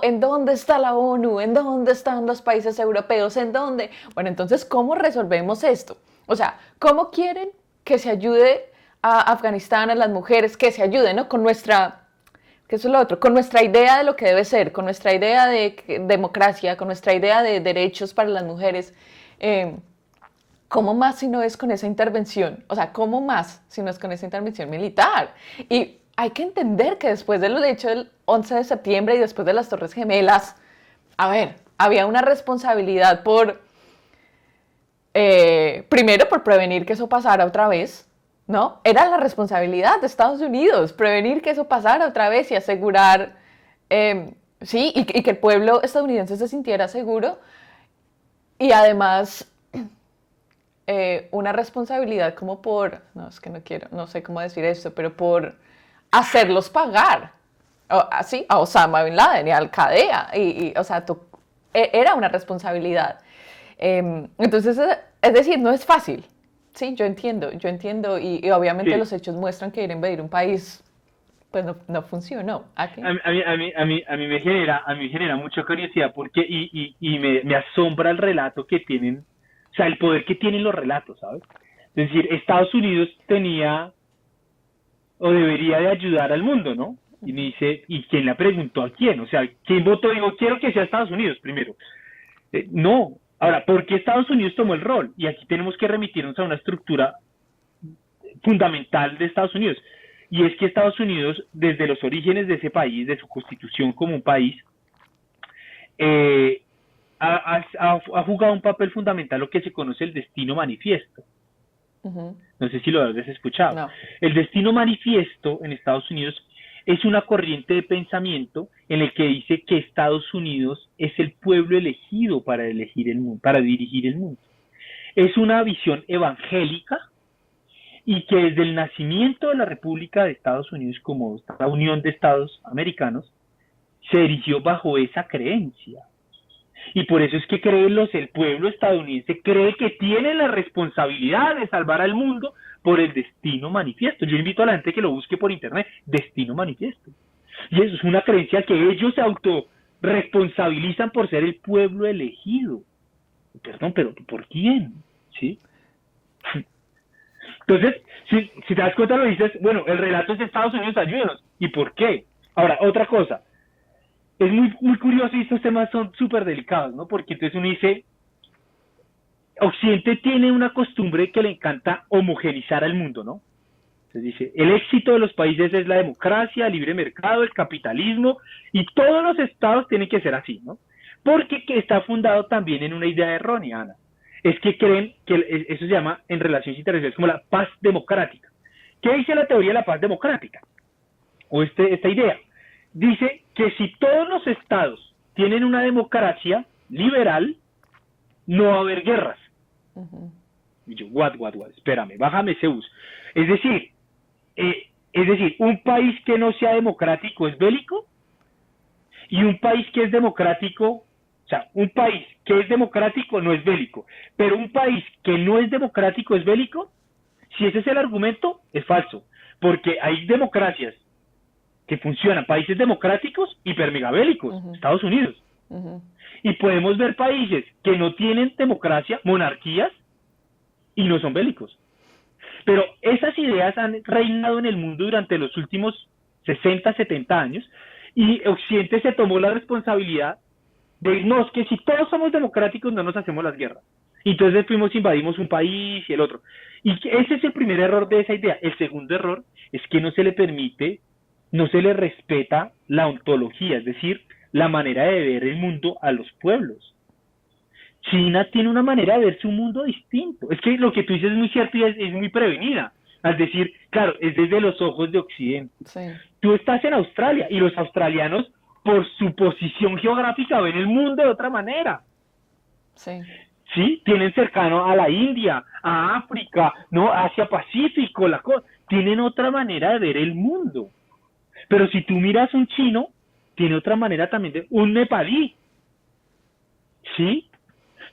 ¿En dónde está la ONU? ¿En dónde están los países europeos? ¿En dónde? Bueno, entonces, ¿cómo resolvemos esto? O sea, ¿cómo quieren que se ayude a Afganistán, a las mujeres, que se ayuden, ¿no? Que eso es lo otro, con nuestra idea de lo que debe ser, con nuestra idea de democracia, con nuestra idea de derechos para las mujeres. ¿Cómo más si no es con esa intervención? O sea, ¿cómo más si no es con esa intervención militar? Y hay que entender que después de lo hecho del 11 de septiembre y después de las Torres Gemelas, a ver, había una responsabilidad primero por prevenir que eso pasara otra vez, ¿no? Era la responsabilidad de Estados Unidos prevenir que eso pasara otra vez y asegurar, sí, y que el pueblo estadounidense se sintiera seguro. Y además, una responsabilidad como no, es que no sé cómo decir esto, pero por hacerlos pagar, así, a Osama Bin Laden y a Al-Qaeda, o sea, era una responsabilidad. Entonces, es decir, no es fácil, sí, yo entiendo, y obviamente Sí. los hechos muestran que ir a invadir un país, pues no funcionó. ¿Aquí? A mí me genera mucha curiosidad porque me asombra el relato que tienen, o sea, el poder que tienen los relatos, ¿sabes? Es decir, Estados Unidos tenía o debería de ayudar al mundo, ¿no? Y me dice, ¿y quién le preguntó a quién? O sea, ¿quién votó? Digo, quiero que sea Estados Unidos primero. No. Ahora, ¿por qué Estados Unidos tomó el rol? Y aquí tenemos que remitirnos a una estructura fundamental de Estados Unidos. Y es que Estados Unidos, desde los orígenes de ese país, de su constitución como un país, ha jugado un papel fundamental lo que se conoce el destino manifiesto. Uh-huh. No sé si lo habéis escuchado. No. El destino manifiesto en Estados Unidos es una corriente de pensamiento en el que dice que Estados Unidos es el pueblo elegido para elegir el mundo, para dirigir el mundo. Es una visión evangélica y que desde el nacimiento de la República de Estados Unidos como la Unión de Estados Americanos se erigió bajo esa creencia. Y por eso es que el pueblo estadounidense cree que tiene la responsabilidad de salvar al mundo por el destino manifiesto. Yo invito a la gente que lo busque por internet, destino manifiesto. Y eso es una creencia que ellos se autorresponsabilizan por ser el pueblo elegido. Perdón, pero ¿por quién? ¿Sí? Entonces, si te das cuenta lo dices, bueno, el relato es de Estados Unidos, ayúdenos. ¿Y por qué? Ahora, otra cosa. Es muy curioso y estos temas son súper delicados, ¿no? Porque entonces uno dice, Occidente tiene una costumbre que le encanta homogenizar al mundo, ¿no? Se dice, el éxito de los países es la democracia, el libre mercado, el capitalismo, y todos los estados tienen que ser así, ¿no? Porque que está fundado también en una idea errónea, Ana. Es que creen que eso se llama en relaciones internacionales como la paz democrática. ¿Qué dice la teoría de la paz democrática? O esta idea. Dice que si todos los estados tienen una democracia liberal, no va a haber guerras. Y yo, what, espérame, bájame Zeus. Es decir, un país que no sea democrático es bélico, y un país que es democrático, o sea, un país que es democrático no es bélico, pero un país que no es democrático es bélico. Si ese es el argumento, es falso, porque hay democracias que funcionan, países democráticos hipermegabélicos, Estados Unidos, y podemos ver países que no tienen democracia, monarquías, y no son bélicos. Pero esas ideas han reinado en el mundo durante los últimos 60, 70 años, y Occidente se tomó la responsabilidad de irnos, que si todos somos democráticos no nos hacemos las guerras. Y entonces invadimos un país y el otro. Y ese es el primer error de esa idea. El segundo error es que no se le permite, no se le respeta la ontología, es decir, la manera de ver el mundo a los pueblos. China tiene una manera de ver su mundo distinto. Es que lo que tú dices es muy cierto y es muy prevenida. Al decir, claro, es desde los ojos de Occidente. Sí. Tú estás en Australia y los australianos, por su posición geográfica, ven el mundo de otra manera. Sí. Sí, tienen cercano a la India, a África, no, Asia Pacífico, tienen otra manera de ver el mundo. Pero si tú miras un chino, tiene otra manera también de un nepalí. ¿Sí?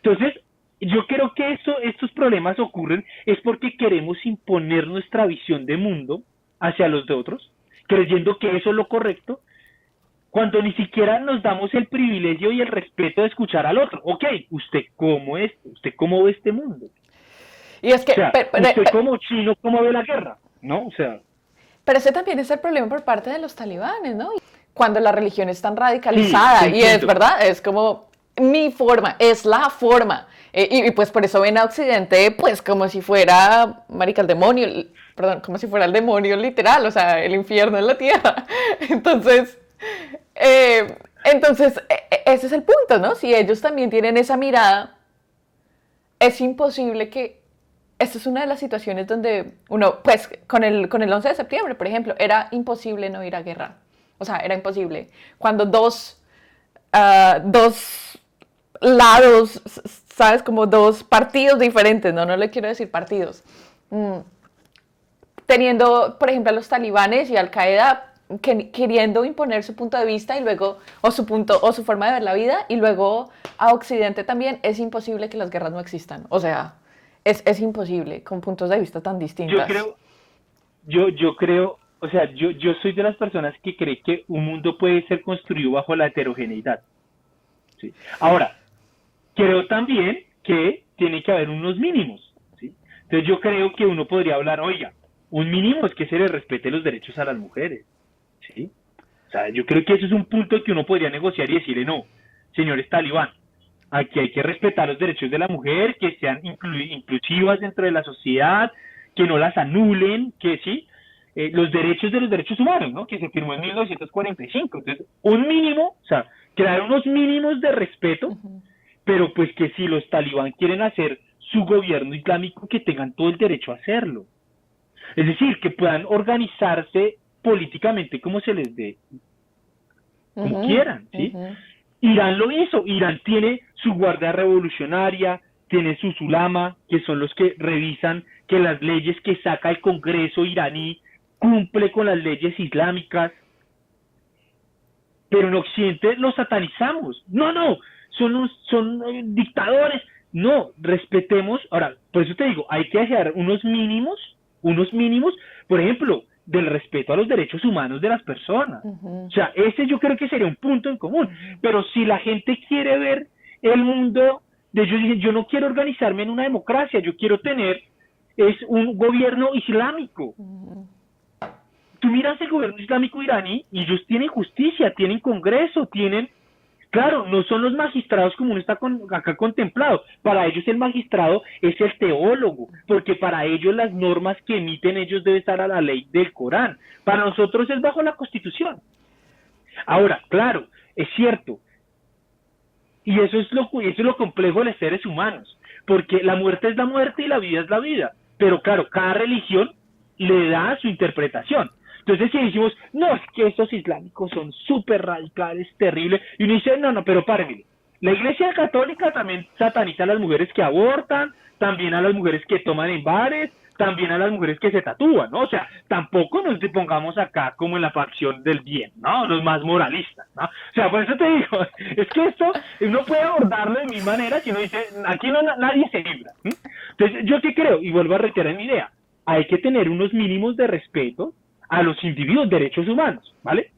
Entonces, yo creo que estos problemas ocurren es porque queremos imponer nuestra visión de mundo hacia los de otros, creyendo que eso es lo correcto, cuando ni siquiera nos damos el privilegio y el respeto de escuchar al otro. Ok, ¿usted cómo es? ¿Usted cómo ve este mundo? Y es que, o sea, usted como chino, ¿cómo ve la guerra? ¿No? O sea... Pero ese también es el problema por parte de los talibanes, ¿no? Cuando la religión es tan radicalizada, sí, y es verdad, es como mi forma, es la forma. Y pues por eso ven a Occidente pues como si fuera, marica, el demonio, perdón, como si fuera el demonio literal, o sea, el infierno en la tierra. Entonces, ese es el punto, ¿no? Si ellos también tienen esa mirada, es imposible que... Esta es una de las situaciones donde uno, pues con el 11 de septiembre, por ejemplo, era imposible no ir a guerra. O sea, era imposible. Cuando dos lados, ¿sabes? Como dos partidos diferentes, no le quiero decir partidos. Teniendo, por ejemplo, a los talibanes y Al Qaeda queriendo imponer su punto de vista y luego, o su forma de ver la vida, y luego a Occidente también, es imposible que las guerras no existan. O sea, es imposible, con puntos de vista tan distintos. Yo creo, o sea, yo soy de las personas que cree que un mundo puede ser construido bajo la heterogeneidad. ¿Sí? Ahora, creo también que tiene que haber unos mínimos. ¿Sí? Entonces yo creo que uno podría hablar, oiga, un mínimo es que se le respete los derechos a las mujeres. ¿Sí? O sea, yo creo que eso es un punto que uno podría negociar y decirle, no, señores talibán, aquí hay que respetar los derechos de la mujer, que sean inclusivas dentro de la sociedad, que no las anulen, que sí, los derechos humanos, ¿no? Que se firmó en 1945. Entonces, un mínimo, o sea, crear unos mínimos de respeto, pero pues que si los talibán quieren hacer su gobierno islámico, que tengan todo el derecho a hacerlo. Es decir, que puedan organizarse políticamente como se les dé, como quieran, ¿sí? Irán lo hizo. Irán tiene su guardia revolucionaria, tiene sus ulama, que son los que revisan que las leyes que saca el Congreso iraní cumple con las leyes islámicas. Pero en Occidente los satanizamos. No, son dictadores. No, respetemos. Ahora, por eso te digo, hay que dejar unos mínimos, por ejemplo, del respeto a los derechos humanos de las personas. O sea, ese yo creo que sería un punto en común. Pero si la gente quiere ver el mundo, ellos dicen, yo no quiero organizarme en una democracia, yo quiero tener un gobierno islámico. Tú miras el gobierno islámico iraní y ellos tienen justicia, tienen congreso, tienen Claro, no son los magistrados como uno está acá contemplado. Para ellos el magistrado es el teólogo, porque para ellos las normas que emiten ellos deben estar a la ley del Corán. Para nosotros es bajo la Constitución. Ahora, claro, es cierto, y eso es lo complejo de los seres humanos, porque la muerte es la muerte y la vida es la vida. Pero claro, cada religión le da su interpretación. Entonces si decimos, no, es que estos islámicos son súper radicales, terribles, y uno dice, no, pero páreme, la Iglesia Católica también sataniza a las mujeres que abortan, también a las mujeres que toman en bares, también a las mujeres que se tatúan, ¿no? O sea, tampoco nos pongamos acá como en la facción del bien, ¿no? Los más moralistas, ¿no? O sea, por eso te digo, es que esto uno puede abordarlo de mi manera, si uno dice, aquí no, nadie se libra. Entonces, ¿yo qué creo? Y vuelvo a reiterar mi idea, hay que tener unos mínimos de respeto a los individuos, derechos humanos, ¿vale?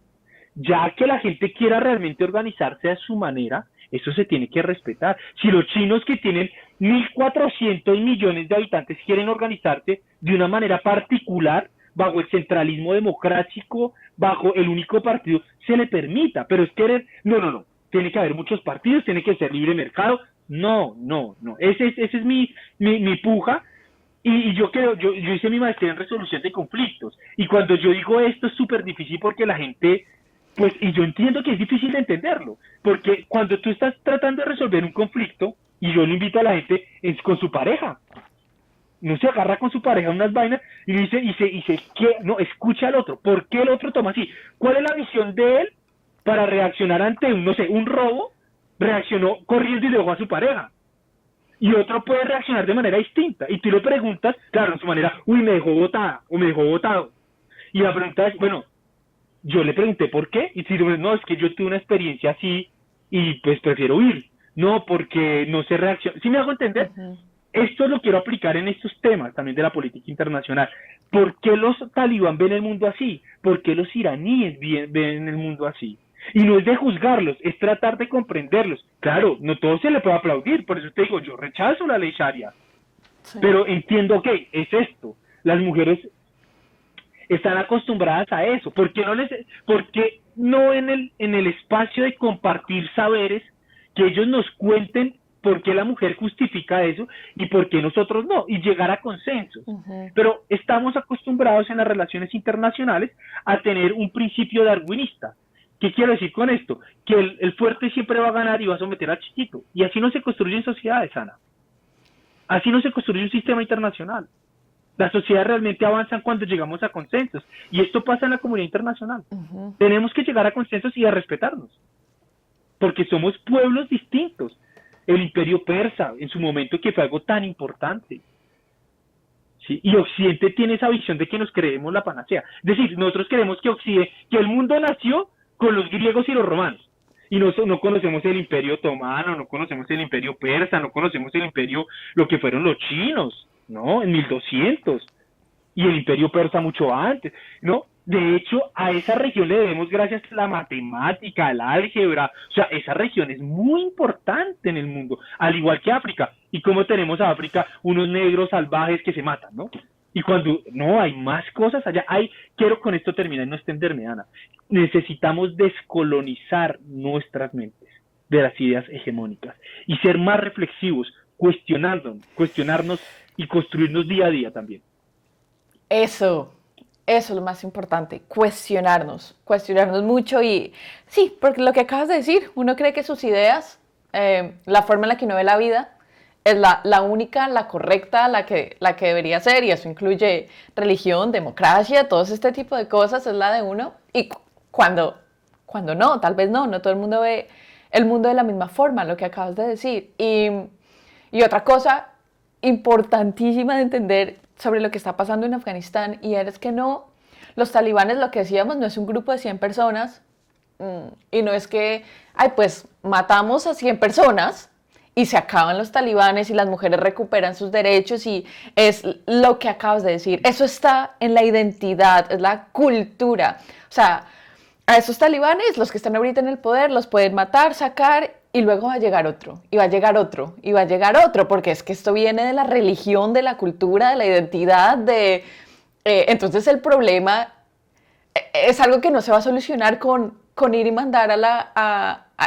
Ya que la gente quiera realmente organizarse a su manera, eso se tiene que respetar. Si los chinos que tienen 1.400 millones de habitantes quieren organizarse de una manera particular, bajo el centralismo democrático, bajo el único partido, se le permita, pero es querer, no, tiene que haber muchos partidos, tiene que ser libre mercado, no, ese es mi puja. Y yo creo, yo hice mi maestría en resolución de conflictos, y cuando yo digo esto es súper difícil porque la gente, pues, y yo entiendo que es difícil de entenderlo, porque cuando tú estás tratando de resolver un conflicto, y yo lo invito a la gente, es con su pareja, no se agarra con su pareja unas vainas, y dice, ¿qué? No, escucha al otro, ¿por qué el otro toma así? ¿Cuál es la visión de él para reaccionar ante, un robo? Reaccionó corriendo y le dejó a su pareja. Y otro puede reaccionar de manera distinta. Y tú le preguntas, claro, en su manera, uy, me dejó botada, o me dejó botado. Y la pregunta es, bueno, yo le pregunté por qué, y si no, es que yo tuve una experiencia así, y pues prefiero huir. No, porque no se reacciona. ¿Sí me hago entender? Uh-huh. Esto lo quiero aplicar en estos temas también de la política internacional. ¿Por qué los talibán ven el mundo así? ¿Por qué los iraníes ven el mundo así? Y no es de juzgarlos, es tratar de comprenderlos. Claro, no todo se le puede aplaudir, por eso te digo, yo rechazo la ley Sharia. Sí. Pero entiendo que es esto. Las mujeres están acostumbradas a eso. ¿Por qué no en el espacio de compartir saberes, que ellos nos cuenten por qué la mujer justifica eso y por qué nosotros no? Y llegar a consensos. Uh-huh. Pero estamos acostumbrados en las relaciones internacionales a tener un principio darwinista. ¿Qué quiero decir con esto? Que el fuerte siempre va a ganar y va a someter al chiquito. Y así no se construyen sociedades, Ana. Así no se construye un sistema internacional. Las sociedades realmente avanzan cuando llegamos a consensos. Y esto pasa en la comunidad internacional. Uh-huh. Tenemos que llegar a consensos y a respetarnos. Porque somos pueblos distintos. El imperio persa, en su momento, que fue algo tan importante. ¿Sí? Y Occidente tiene esa visión de que nos creemos la panacea. Es decir, nosotros creemos que el mundo nació con los griegos y los romanos, y no conocemos el imperio otomano, no conocemos el imperio persa, no conocemos el imperio, lo que fueron los chinos, ¿no? En 1200, y el imperio persa mucho antes, ¿no? De hecho, a esa región le debemos gracias a la matemática, el álgebra, o sea, esa región es muy importante en el mundo, al igual que África, y como tenemos a África, unos negros salvajes que se matan, ¿no? Y cuando no hay más cosas allá, quiero con esto terminar y no extenderme, Ana. Necesitamos descolonizar nuestras mentes de las ideas hegemónicas y ser más reflexivos, cuestionarnos y construirnos día a día también. Eso es lo más importante, cuestionarnos mucho. Y sí, porque lo que acabas de decir, uno cree que sus ideas, la forma en la que uno ve la vida, es la única, la correcta, la que debería ser, y eso incluye religión, democracia, todo este tipo de cosas, es la de uno. Y cuando no, tal vez no todo el mundo ve el mundo de la misma forma, lo que acabas de decir. Y otra cosa importantísima de entender sobre lo que está pasando en Afganistán, y es que no, los talibanes, lo que decíamos, no es un grupo de 100 personas, y no es que, pues matamos a 100 personas, y se acaban los talibanes y las mujeres recuperan sus derechos, y es lo que acabas de decir. Eso está en la identidad, es la cultura. O sea, a esos talibanes, los que están ahorita en el poder, los pueden matar, sacar, y luego va a llegar otro, y va a llegar otro, y va a llegar otro, porque es que esto viene de la religión, de la cultura, de la identidad, entonces el problema es algo que no se va a solucionar con ir y mandar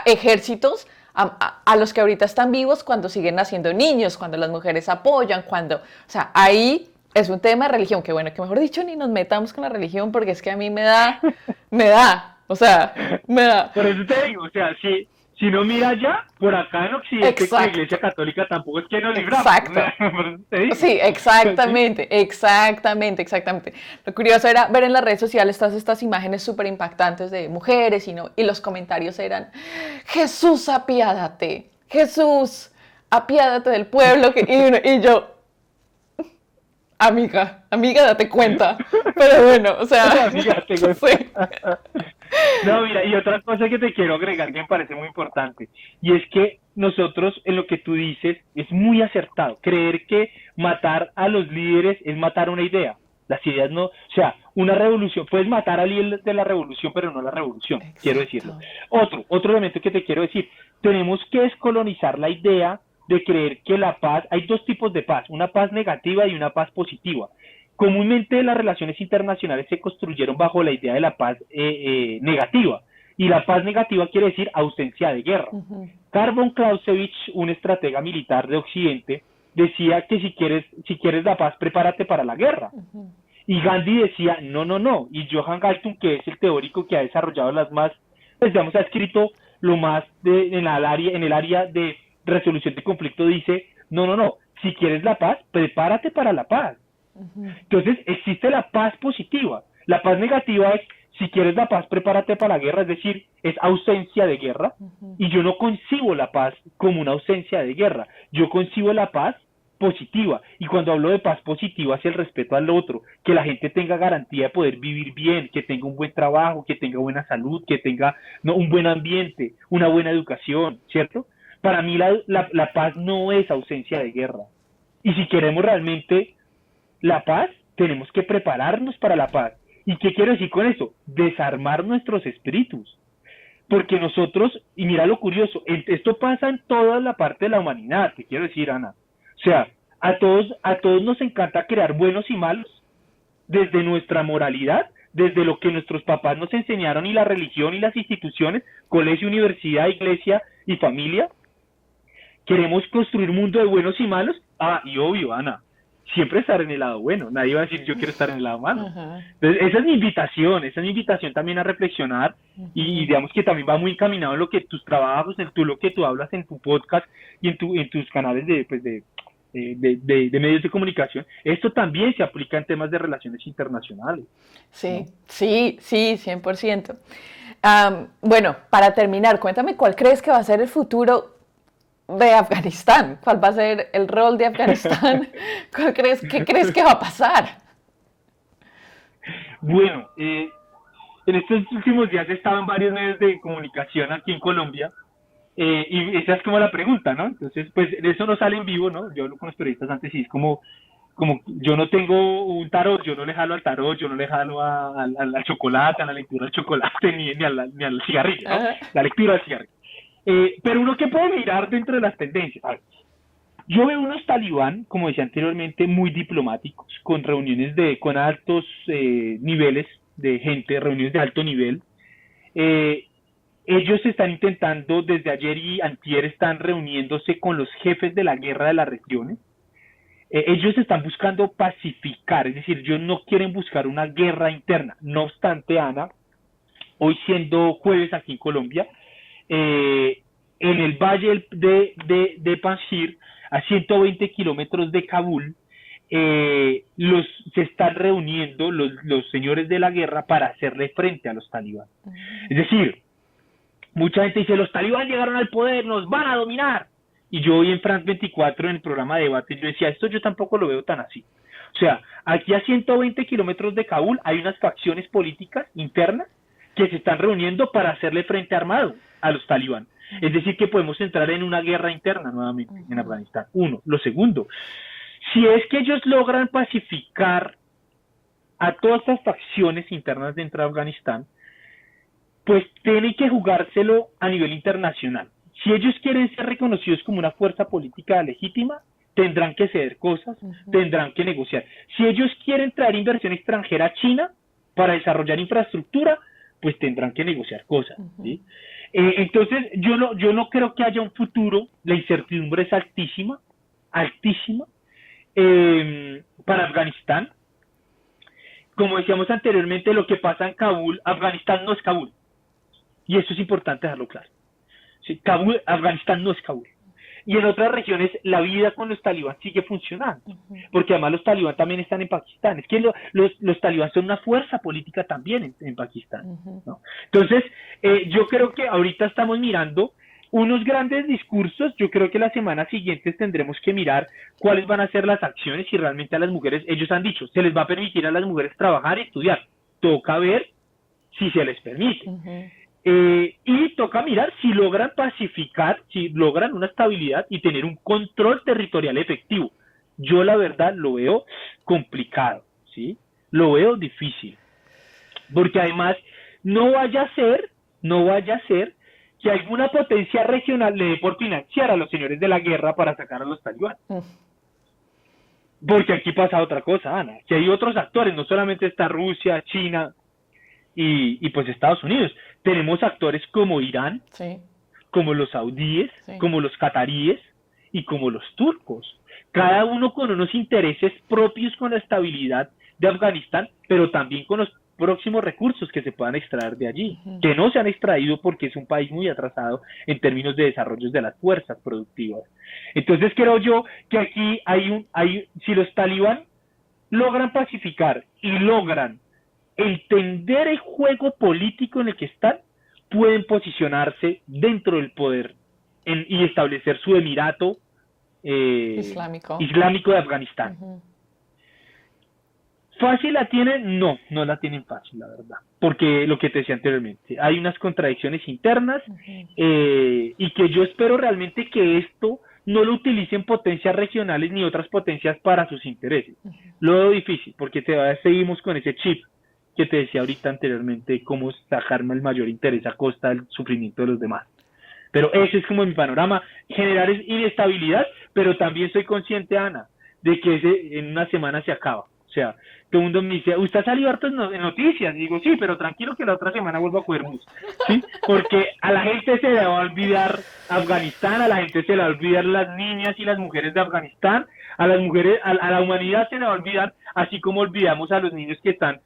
ejércitos a los que ahorita están vivos cuando siguen naciendo niños, cuando las mujeres apoyan, o sea, ahí es un tema de religión, que bueno, que mejor dicho ni nos metamos con la religión porque es que a mí o sea, me da. Por eso te digo, o sea, si no mira ya, por acá en Occidente con la Exacto. Iglesia Católica tampoco es que nos libramos. Exacto. Sí, exactamente. Lo curioso era ver en las redes sociales todas estas imágenes súper impactantes de mujeres y los comentarios eran: Jesús, apiádate, Jesús, apiádate del pueblo. Y yo, amiga, date cuenta. Pero bueno, o sea, Amiga, sí. No, mira, y otra cosa que te quiero agregar que me parece muy importante, y es que nosotros, en lo que tú dices, es muy acertado. Creer que matar a los líderes es matar una idea. Las ideas no, o sea, una revolución, puedes matar al líder de la revolución, pero no la revolución, Exacto. quiero decirlo. Otro elemento que te quiero decir, tenemos que descolonizar la idea de creer que la paz, hay dos tipos de paz, una paz negativa y una paz positiva. Comúnmente las relaciones internacionales se construyeron bajo la idea de la paz negativa, y la paz negativa quiere decir ausencia de guerra. Karl von Clausewitz, un estratega militar de Occidente, decía que si quieres la paz, prepárate para la guerra. Y Gandhi decía, no. Y Johan Galtung, que es el teórico que ha desarrollado ha escrito lo más en el área de resolución de conflicto, dice, no. Si quieres la paz, prepárate para la paz. Entonces existe la paz positiva. La paz negativa es, si quieres la paz, prepárate para la guerra, es decir, es ausencia de guerra. Y yo no concibo la paz como una ausencia de guerra, yo concibo la paz positiva. Y cuando hablo de paz positiva es el respeto al otro, que la gente tenga garantía de poder vivir bien, que tenga un buen trabajo, que tenga buena salud, que tenga un buen ambiente, una buena educación, ¿cierto? Para mí la paz no es ausencia de guerra. Y si queremos realmente la paz, tenemos que prepararnos para la paz. ¿Y qué quiero decir con eso? Desarmar nuestros espíritus. Porque nosotros, y mira lo curioso, esto pasa en toda la parte de la humanidad, te quiero decir, Ana. O sea, a todos nos encanta crear buenos y malos, desde nuestra moralidad, desde lo que nuestros papás nos enseñaron, y la religión y las instituciones, colegio, universidad, iglesia y familia. Queremos construir un mundo de buenos y malos. Y obvio, Ana, siempre estar en el lado bueno. Nadie va a decir yo quiero estar en el lado malo. Entonces, esa es mi invitación también a reflexionar, y digamos que también va muy encaminado en lo que tus trabajos, lo que tú hablas en tu podcast y en tus canales de medios de comunicación. Esto también se aplica en temas de relaciones internacionales. Sí, ¿no? Sí, 100%. Bueno, para terminar, cuéntame cuál crees que va a ser el futuro de Afganistán. ¿Cuál va a ser el rol de Afganistán? ¿Qué crees que va a pasar? Bueno, en estos últimos días he estado en varios medios de comunicación aquí en Colombia, y esa es como la pregunta, ¿no? Entonces, pues eso no sale en vivo, ¿no? Yo hablo con los periodistas antes y es como yo no tengo un tarot, yo no le jalo al tarot, yo no le jalo al chocolate, a la lectura del chocolate, ni al cigarrillo, ¿no? La lectura del cigarrillo. Pero uno que puede mirar dentro de las tendencias. A ver, yo veo unos talibán, como decía anteriormente, muy diplomáticos, con reuniones con altos niveles de gente, reuniones de alto nivel. Ellos están intentando, desde ayer y antier, están reuniéndose con los jefes de la guerra de las regiones. Ellos están buscando pacificar, es decir, ellos no quieren buscar una guerra interna. No obstante, Ana, hoy siendo jueves aquí en Colombia, en el valle de Panjshir, a 120 kilómetros de Kabul, se están reuniendo los señores de la guerra para hacerle frente a los talibán. Es decir, mucha gente dice, los talibán llegaron al poder, nos van a dominar. Y yo hoy en France 24, en el programa de debate, yo decía, esto yo tampoco lo veo tan así. O sea, aquí a 120 kilómetros de Kabul hay unas facciones políticas internas que se están reuniendo para hacerle frente armado a los talibán. Es decir, que podemos entrar en una guerra interna nuevamente en Afganistán. Uno. Lo segundo, si es que ellos logran pacificar a todas estas facciones internas dentro de Afganistán, pues tienen que jugárselo a nivel internacional. Si ellos quieren ser reconocidos como una fuerza política legítima, tendrán que ceder cosas, tendrán que negociar. Si ellos quieren traer inversión extranjera a China para desarrollar infraestructura, pues tendrán que negociar cosas, ¿sí? Entonces, yo no creo que haya un futuro, la incertidumbre es altísima, altísima, para Afganistán. Como decíamos anteriormente, lo que pasa en Kabul, Afganistán no es Kabul, y eso es importante dejarlo claro. Sí, Kabul, Afganistán no es Kabul. Y en otras regiones la vida con los talibán sigue funcionando, porque además los talibán también están en Pakistán. Es que los talibán son una fuerza política también en Pakistán, ¿no? Entonces, yo creo que ahorita estamos mirando unos grandes discursos. Yo creo que las semanas siguientes tendremos que mirar cuáles van a ser las acciones y realmente a las mujeres, ellos han dicho, se les va a permitir a las mujeres trabajar y estudiar. Toca ver si se les permite. Y toca mirar si logran pacificar, si logran una estabilidad y tener un control territorial efectivo. Yo la verdad lo veo complicado, ¿sí? Lo veo difícil. Porque además no vaya a ser que alguna potencia regional le dé por financiar a los señores de la guerra para sacar a los talibanes. Porque aquí pasa otra cosa, Ana, que hay otros actores, no solamente está Rusia, China y pues Estados Unidos. Tenemos actores como Irán, Sí. como los saudíes, Sí. como los cataríes y como los turcos. Cada uno con unos intereses propios con la estabilidad de Afganistán, pero también con los próximos recursos que se puedan extraer de allí, que no se han extraído porque es un país muy atrasado en términos de desarrollo de las fuerzas productivas. Entonces creo yo que aquí si los talibán logran pacificar y logran entender el juego político en el que están, pueden posicionarse dentro del poder y establecer su emirato islámico de Afganistán. ¿Fácil la tienen? No la tienen fácil, la verdad. Porque lo que te decía anteriormente, hay unas contradicciones internas y que yo espero realmente que esto no lo utilicen potencias regionales ni otras potencias para sus intereses. Lo veo difícil porque seguimos con ese chip que te decía ahorita anteriormente, cómo sacarme el mayor interés a costa del sufrimiento de los demás. Pero ese es como mi panorama, generar inestabilidad, pero también soy consciente, Ana, de que en una semana se acaba. O sea, todo el mundo me dice, usted ha salido harto en noticias. Y digo, sí, pero tranquilo que la otra semana vuelvo a coger bus. ¿Sí? Porque a la gente se le va a olvidar Afganistán, a la gente se le va a olvidar las niñas y las mujeres de Afganistán, a las mujeres, a la humanidad se le va a olvidar, así como olvidamos a los niños que están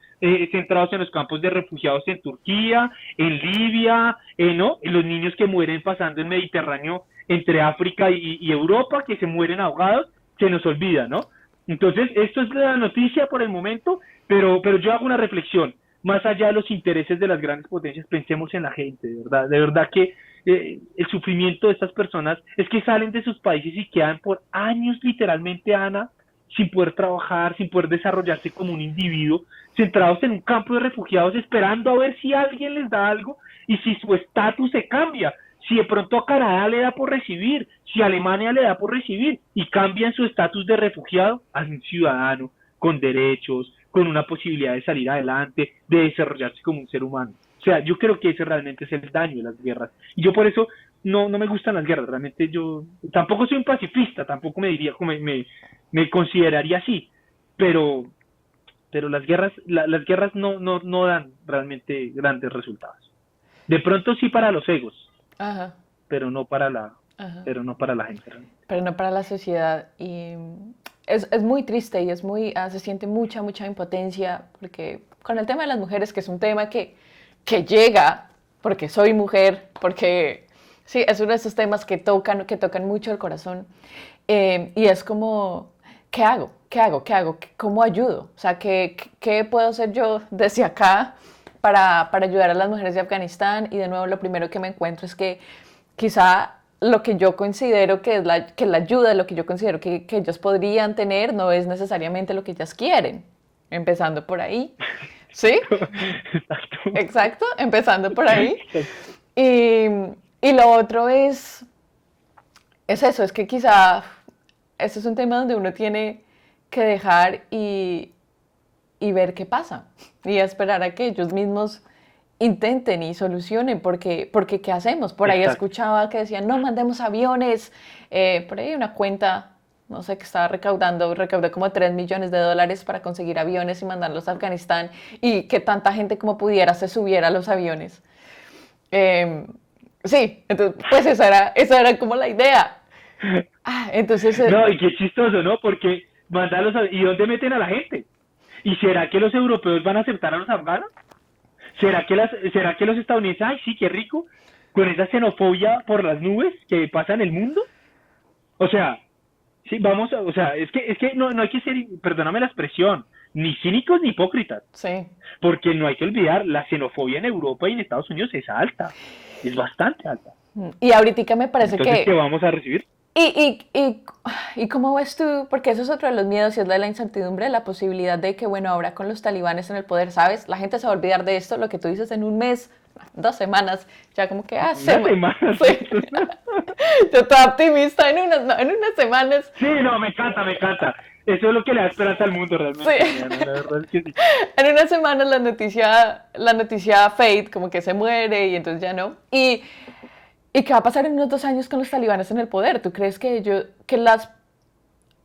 centrados en los campos de refugiados en Turquía, en Libia, ¿no? Y los niños que mueren pasando el Mediterráneo entre África y Europa, que se mueren ahogados, se nos olvida, ¿no? Entonces, esto es la noticia por el momento, pero yo hago una reflexión. Más allá de los intereses de las grandes potencias, pensemos en la gente, de verdad que el sufrimiento de estas personas es que salen de sus países y quedan por años, literalmente, Ana, sin poder trabajar, sin poder desarrollarse como un individuo, centrados en un campo de refugiados, esperando a ver si alguien les da algo y si su estatus se cambia. Si de pronto a Canadá le da por recibir, si a Alemania le da por recibir y cambian su estatus de refugiado a un ciudadano con derechos, con una posibilidad de salir adelante, de desarrollarse como un ser humano. O sea, yo creo que ese realmente es el daño de las guerras. Y yo por eso no me gustan las guerras. Realmente yo tampoco soy un pacifista, tampoco me consideraría así. Pero las guerras no dan realmente grandes resultados. De pronto sí para los egos. Ajá. Pero no para la gente realmente. Pero no para la sociedad. Y es muy triste y se siente mucha impotencia, porque con el tema de las mujeres, que es un tema que llega, porque soy mujer, porque sí, es uno de esos temas que tocan mucho el corazón. Y es como, ¿qué hago? ¿Cómo ayudo? O sea, ¿qué puedo hacer yo desde acá para ayudar a las mujeres de Afganistán? Y de nuevo, lo primero que me encuentro es que quizá lo que yo considero que es la ayuda, lo que yo considero que ellos podrían tener, no es necesariamente lo que ellas quieren. Empezando por ahí. ¿Sí? Exacto, empezando por ahí. Y lo otro es eso, es que quizá ese es un tema donde uno tiene que dejar y ver qué pasa y esperar a que ellos mismos intenten y solucionen, porque ¿qué hacemos? Por ahí escuchaba que decían, no mandemos aviones, por ahí una cuenta, no sé, que estaba recaudó como $3 millones para conseguir aviones y mandarlos a Afganistán, y que tanta gente como pudiera se subiera a los aviones. Sí, entonces, pues esa era como la idea. Entonces, No, y qué chistoso, ¿no? Porque ¿y dónde meten a la gente? ¿Y será que los europeos van a aceptar a los afganos? ¿Será que los estadounidenses, ay, sí, qué rico, con esa xenofobia por las nubes que pasa en el mundo? O sea, sí, o sea, es que no hay que ser, perdóname la expresión, ni cínicos ni hipócritas, sí. porque no hay que olvidar, la xenofobia en Europa y en Estados Unidos es alta, es bastante alta. Y ahorita me parece Entonces, ¿qué que... vamos a recibir? ¿Y cómo ves tú? Porque eso es otro de los miedos y es la incertidumbre, la posibilidad de que, bueno, ahora con los talibanes en el poder, ¿sabes? La gente se va a olvidar de esto, lo que tú dices en un mes, 2 semanas, ya como que, Una semana. sí. Yo estoy optimista en unas semanas. Sí, no, me encanta, me encanta. Eso es lo que le da esperanza al mundo realmente. Sí. Mariana, la verdad es que sí. En unas semanas la noticia fade, como que se muere y entonces ya no. ¿Y qué va a pasar en unos 2 años con los talibanes en el poder? ¿Tú crees que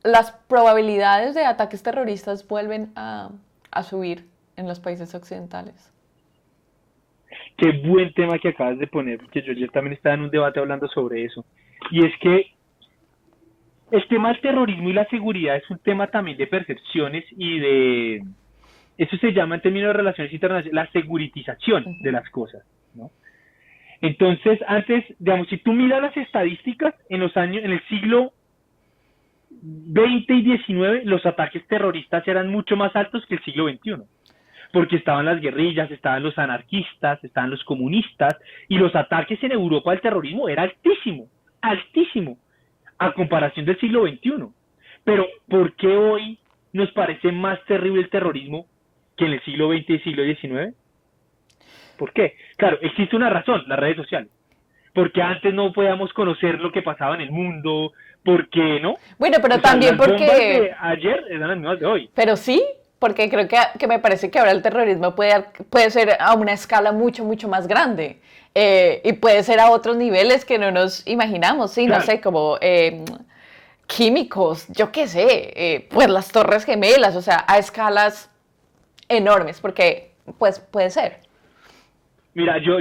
las probabilidades de ataques terroristas vuelven a subir en los países occidentales? Qué buen tema que acabas de poner, porque yo ayer también estaba en un debate hablando sobre eso. Y es que el tema del terrorismo y la seguridad es un tema también de percepciones y de... Eso se llama en términos de relaciones internacionales la seguritización de las cosas, ¿no? Entonces, antes, digamos, si tú miras las estadísticas, en el siglo XX y XIX, los ataques terroristas eran mucho más altos que el siglo XXI. Porque estaban las guerrillas, estaban los anarquistas, estaban los comunistas, y los ataques en Europa al terrorismo era altísimo, altísimo, a comparación del siglo XXI. Pero, ¿por qué hoy nos parece más terrible el terrorismo que en el siglo XX y siglo XIX? ¿Por qué? Claro, existe una razón, las redes sociales. Porque antes no podíamos conocer lo que pasaba en el mundo, porque, ¿no? Bueno, pero O sea, también las bombas porque... de ayer eran las mismas de hoy. Pero sí, porque creo que me parece que ahora el terrorismo puede ser a una escala mucho, mucho más grande. Y puede ser a otros niveles que no nos imaginamos, sí, no Claro. sé, como químicos, yo qué sé, pues las Torres Gemelas, o sea, a escalas enormes, porque pues puede ser. Mira, yo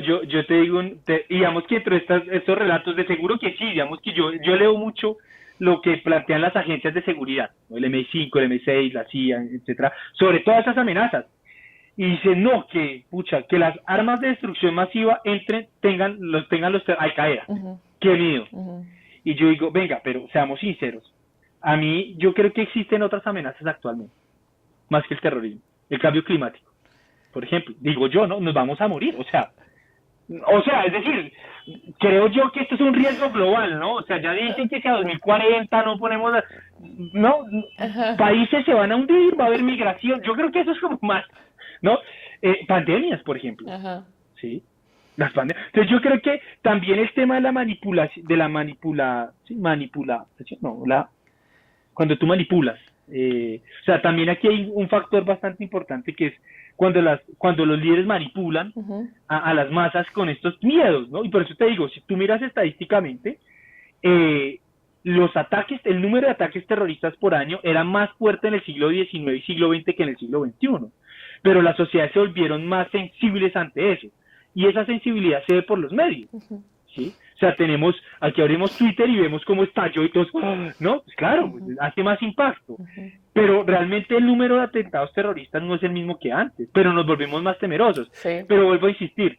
te digo, digamos que entre estos relatos, de seguro que sí, digamos que yo leo mucho lo que plantean las agencias de seguridad, ¿no? El MI5, el MI6, la CIA, etcétera, sobre todas esas amenazas. Y dicen, no, que las armas de destrucción masiva tengan los Al-Qaeda. Ujú, Qué miedo. ujú. Y yo digo, venga, pero seamos sinceros. Yo creo que existen otras amenazas actualmente, más que el terrorismo, el cambio climático. Por ejemplo, digo yo, ¿no? Nos vamos a morir, es decir, creo yo que esto es un riesgo global, ¿no? O sea, ya dicen que si a 2040 no ponemos, no, Ajá, países se van a hundir, va a haber migración, yo creo que eso es como más, ¿no? Pandemias, por ejemplo, ajá. ¿sí? Las pandemias. Entonces yo creo que también el tema de la manipulación, sí, manipulación, no, cuando tú manipulas. O sea, también aquí hay un factor bastante importante que es cuando los líderes manipulan Ujú. a las masas con estos miedos, ¿no? Y por eso te digo, si tú miras estadísticamente, eh, el número de ataques terroristas por año era más fuerte en el siglo XIX y siglo XX que en el siglo XXI. Pero las sociedades se volvieron más sensibles ante eso. Y esa sensibilidad se ve por los medios, ¿sí? O sea, aquí abrimos Twitter y vemos cómo estalló y todos, ¿no? Pues claro, hace más impacto. Pero realmente el número de atentados terroristas no es el mismo que antes, pero nos volvemos más temerosos. Sí, Pero vuelvo a insistir,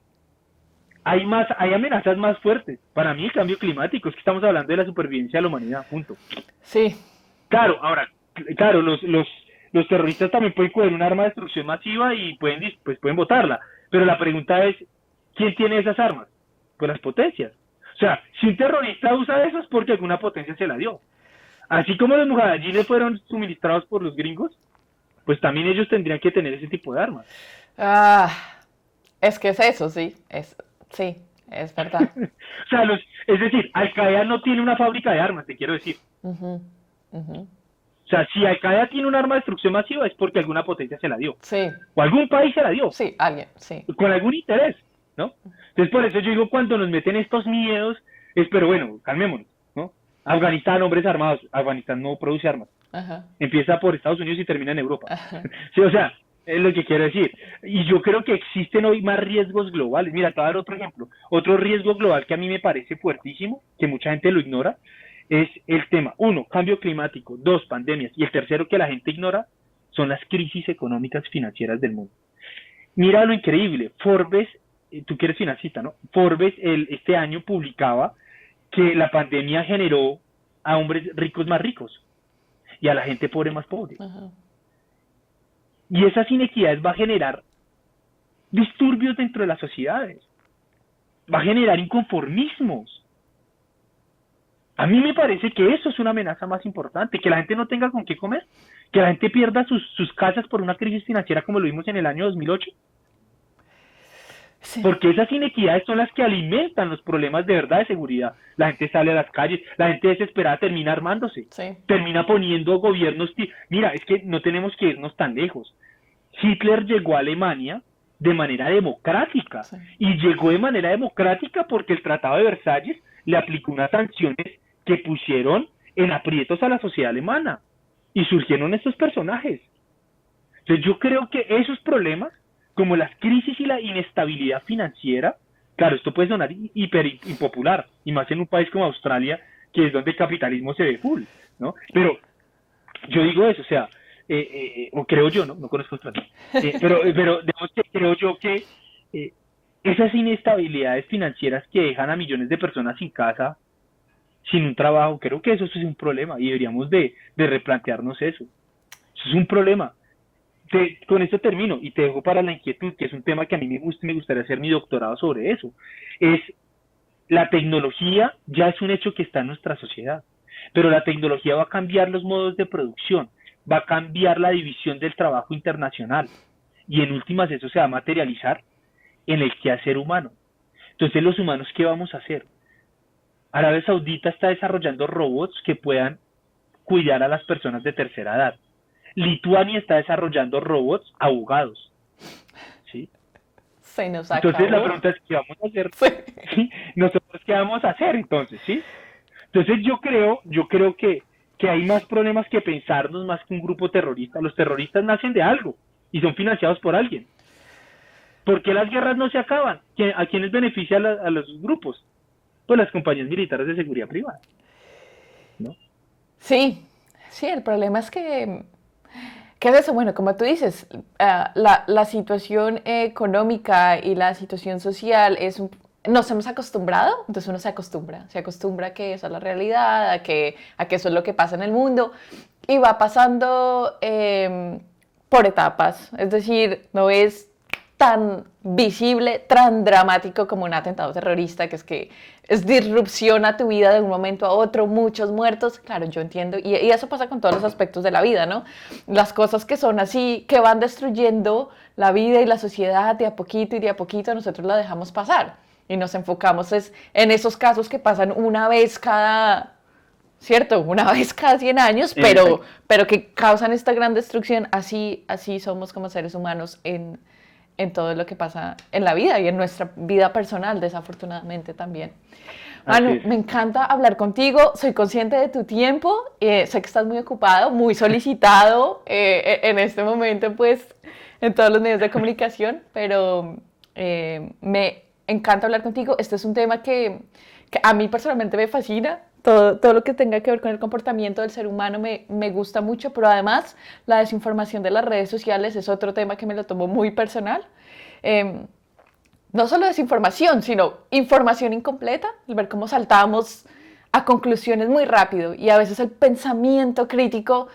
hay amenazas más fuertes. Para mí el cambio climático, es que estamos hablando de la supervivencia de la humanidad, punto. sí. Claro, ahora, claro, los terroristas también pueden coger un arma de destrucción masiva y pueden botarla. Pero la pregunta es, ¿quién tiene esas armas? Pues las potencias. O sea, si un terrorista usa eso es porque alguna potencia se la dio. Así como los mujahidines fueron suministrados por los gringos, pues también ellos tendrían que tener ese tipo de armas. Ah, es que es eso, sí, es verdad. O sea, es decir, Al-Qaeda no tiene una fábrica de armas, te quiero decir. Ujú, ujú. O sea, si Al-Qaeda tiene un arma de destrucción masiva es porque alguna potencia se la dio. Sí, O algún país se la dio. sí, alguien, sí. Con algún interés, ¿no? Entonces, por eso yo digo, cuando nos meten estos miedos, pero bueno, calmémonos, ¿no? Afganistán, hombres armados. Afganistán no produce armas. Ajá, Empieza por Estados Unidos y termina en Europa. ajá. Sí, o sea, Es lo que quiero decir. Y yo creo que existen hoy más riesgos globales. Mira, te voy a dar otro ejemplo. Otro riesgo global que a mí me parece fuertísimo, que mucha gente lo ignora, es el tema, uno, cambio climático, dos, pandemias, y el tercero que la gente ignora son las crisis económicas financieras del mundo. Mira lo increíble, Forbes, tú que eres financista, ¿no? Forbes este año publicaba que la pandemia generó a hombres ricos más ricos y a la gente pobre más pobre. Ajá. Y esas inequidades va a generar disturbios dentro de las sociedades, va a generar inconformismos. A mí me parece que eso es una amenaza más importante, que la gente no tenga con qué comer, que la gente pierda sus casas por una crisis financiera como lo vimos en el año 2008, Sí. porque esas inequidades son las que alimentan los problemas de verdad de seguridad. La gente sale a las calles, la gente desesperada termina armándose, Sí. termina poniendo gobiernos. Mira, es que no tenemos que irnos tan lejos. Hitler llegó a Alemania de manera democrática, Sí. y llegó de manera democrática porque el Tratado de Versalles le aplicó unas sanciones que pusieron en aprietos a la sociedad alemana, y surgieron estos personajes. Entonces yo creo que esos problemas, como las crisis y la inestabilidad financiera, claro, esto puede sonar hiper impopular, y más en un país como Australia, que es donde el capitalismo se ve full, ¿no? Pero yo digo eso, o sea, o creo yo, no conozco Australia, pero digamos que creo yo que esas inestabilidades financieras que dejan a millones de personas sin casa, sin un trabajo, creo que eso es un problema y deberíamos de replantearnos eso. Eso es un problema. Con esto termino y te dejo para la inquietud, que es un tema que a mí me gusta y me gustaría hacer mi doctorado sobre eso. Es la tecnología ya es un hecho que está en nuestra sociedad, pero la tecnología va a cambiar los modos de producción, va a cambiar la división del trabajo internacional y en últimas eso se va a materializar en el quehacer humano. Entonces los humanos, ¿qué vamos a hacer? Arabia Saudita está desarrollando robots que puedan cuidar a las personas de tercera edad. Lituania está desarrollando robots abogados, ¿sí? Se nos Entonces la acabó. pregunta es, ¿qué vamos a hacer? Sí. ¿Sí? ¿Nosotros qué vamos a hacer entonces? ¿Sí? Entonces yo creo que hay más problemas que pensarnos más que un grupo terrorista. Los terroristas nacen de algo y son financiados por alguien. ¿Por qué las guerras no se acaban? ¿A quiénes beneficia a los grupos? Pues las compañías militares de seguridad privada, ¿no? Sí, sí, el problema es que, ¿qué es eso? Bueno, como tú dices, la situación económica y la situación social nos hemos acostumbrado, entonces uno se acostumbra a que eso es la realidad, a que eso es lo que pasa en el mundo, y va pasando por etapas, es decir, no es tan visible, tan dramático como un atentado terrorista, que es disrupción a tu vida de un momento a otro, muchos muertos, claro, yo entiendo, y eso pasa con todos los aspectos de la vida, ¿no? Las cosas que son así, que van destruyendo la vida y la sociedad de a poquito y de a poquito, nosotros la dejamos pasar, y nos enfocamos en esos casos que pasan una vez cada... ¿Cierto? Una vez cada 100 años, pero que causan esta gran destrucción. Así somos como seres humanos en todo lo que pasa en la vida y en nuestra vida personal, desafortunadamente también. Manu, me encanta hablar contigo, soy consciente de tu tiempo, sé que estás muy ocupado, muy solicitado en este momento, pues, en todos los medios de comunicación, pero me encanta hablar contigo. Este es un tema que a mí personalmente me fascina. Todo lo que tenga que ver con el comportamiento del ser humano me gusta mucho, pero además la desinformación de las redes sociales es otro tema que me lo tomo muy personal. No solo desinformación, sino información incompleta, el ver cómo saltamos a conclusiones muy rápido y a veces el pensamiento crítico,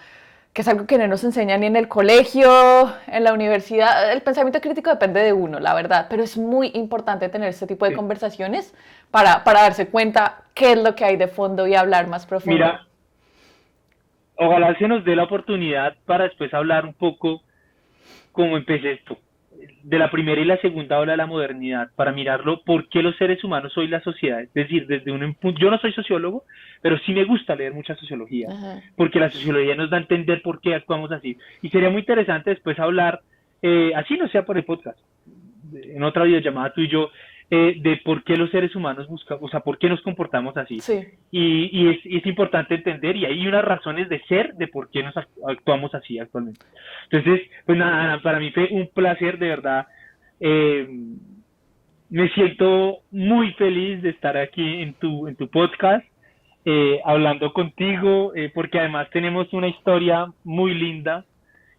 que es algo que no nos enseñan ni en el colegio, en la universidad. El pensamiento crítico depende de uno, la verdad, pero es muy importante tener este tipo de conversaciones para darse cuenta qué es lo que hay de fondo y hablar más profundo. Mira, ojalá se nos dé la oportunidad para después hablar un poco cómo empecé esto, de la primera y la segunda ola de la modernidad, para mirarlo, por qué los seres humanos hoy la sociedad, es decir, desde un punto, yo no soy sociólogo, pero sí me gusta leer mucha sociología, porque la sociología nos da a entender por qué actuamos así, y sería muy interesante después hablar, así no sea por el podcast, en otra videollamada tú y yo, de por qué los seres humanos buscamos, o sea, por qué nos comportamos así. Sí. Y es importante entender, y hay unas razones de ser de por qué nos actuamos así actualmente. Entonces, pues nada, Ana, para mí fue un placer, de verdad. Eh, Me siento muy feliz de estar aquí en tu podcast, hablando contigo, porque además tenemos una historia muy linda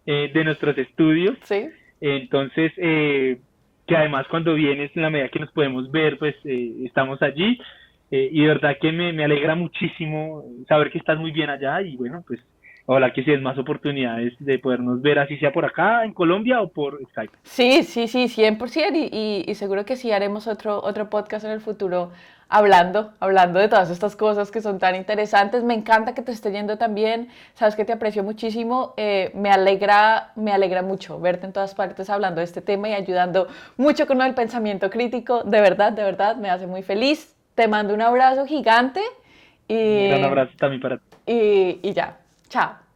de nuestros estudios. Sí. Entonces, que además cuando vienes, en la medida que nos podemos ver, pues estamos allí. Y de verdad que me alegra muchísimo saber que estás muy bien allá y bueno, pues ojalá que si es más oportunidades de podernos ver, así sea por acá en Colombia o por Skype. Sí, sí, sí, 100%, y seguro que sí haremos otro podcast en el futuro hablando de todas estas cosas que son tan interesantes. Me encanta que te esté yendo tan bien, sabes que te aprecio muchísimo, me alegra mucho verte en todas partes hablando de este tema y ayudando mucho con el pensamiento crítico, de verdad, me hace muy feliz. Te mando un abrazo gigante Un gran y, abrazo también para ti. y ya, chao.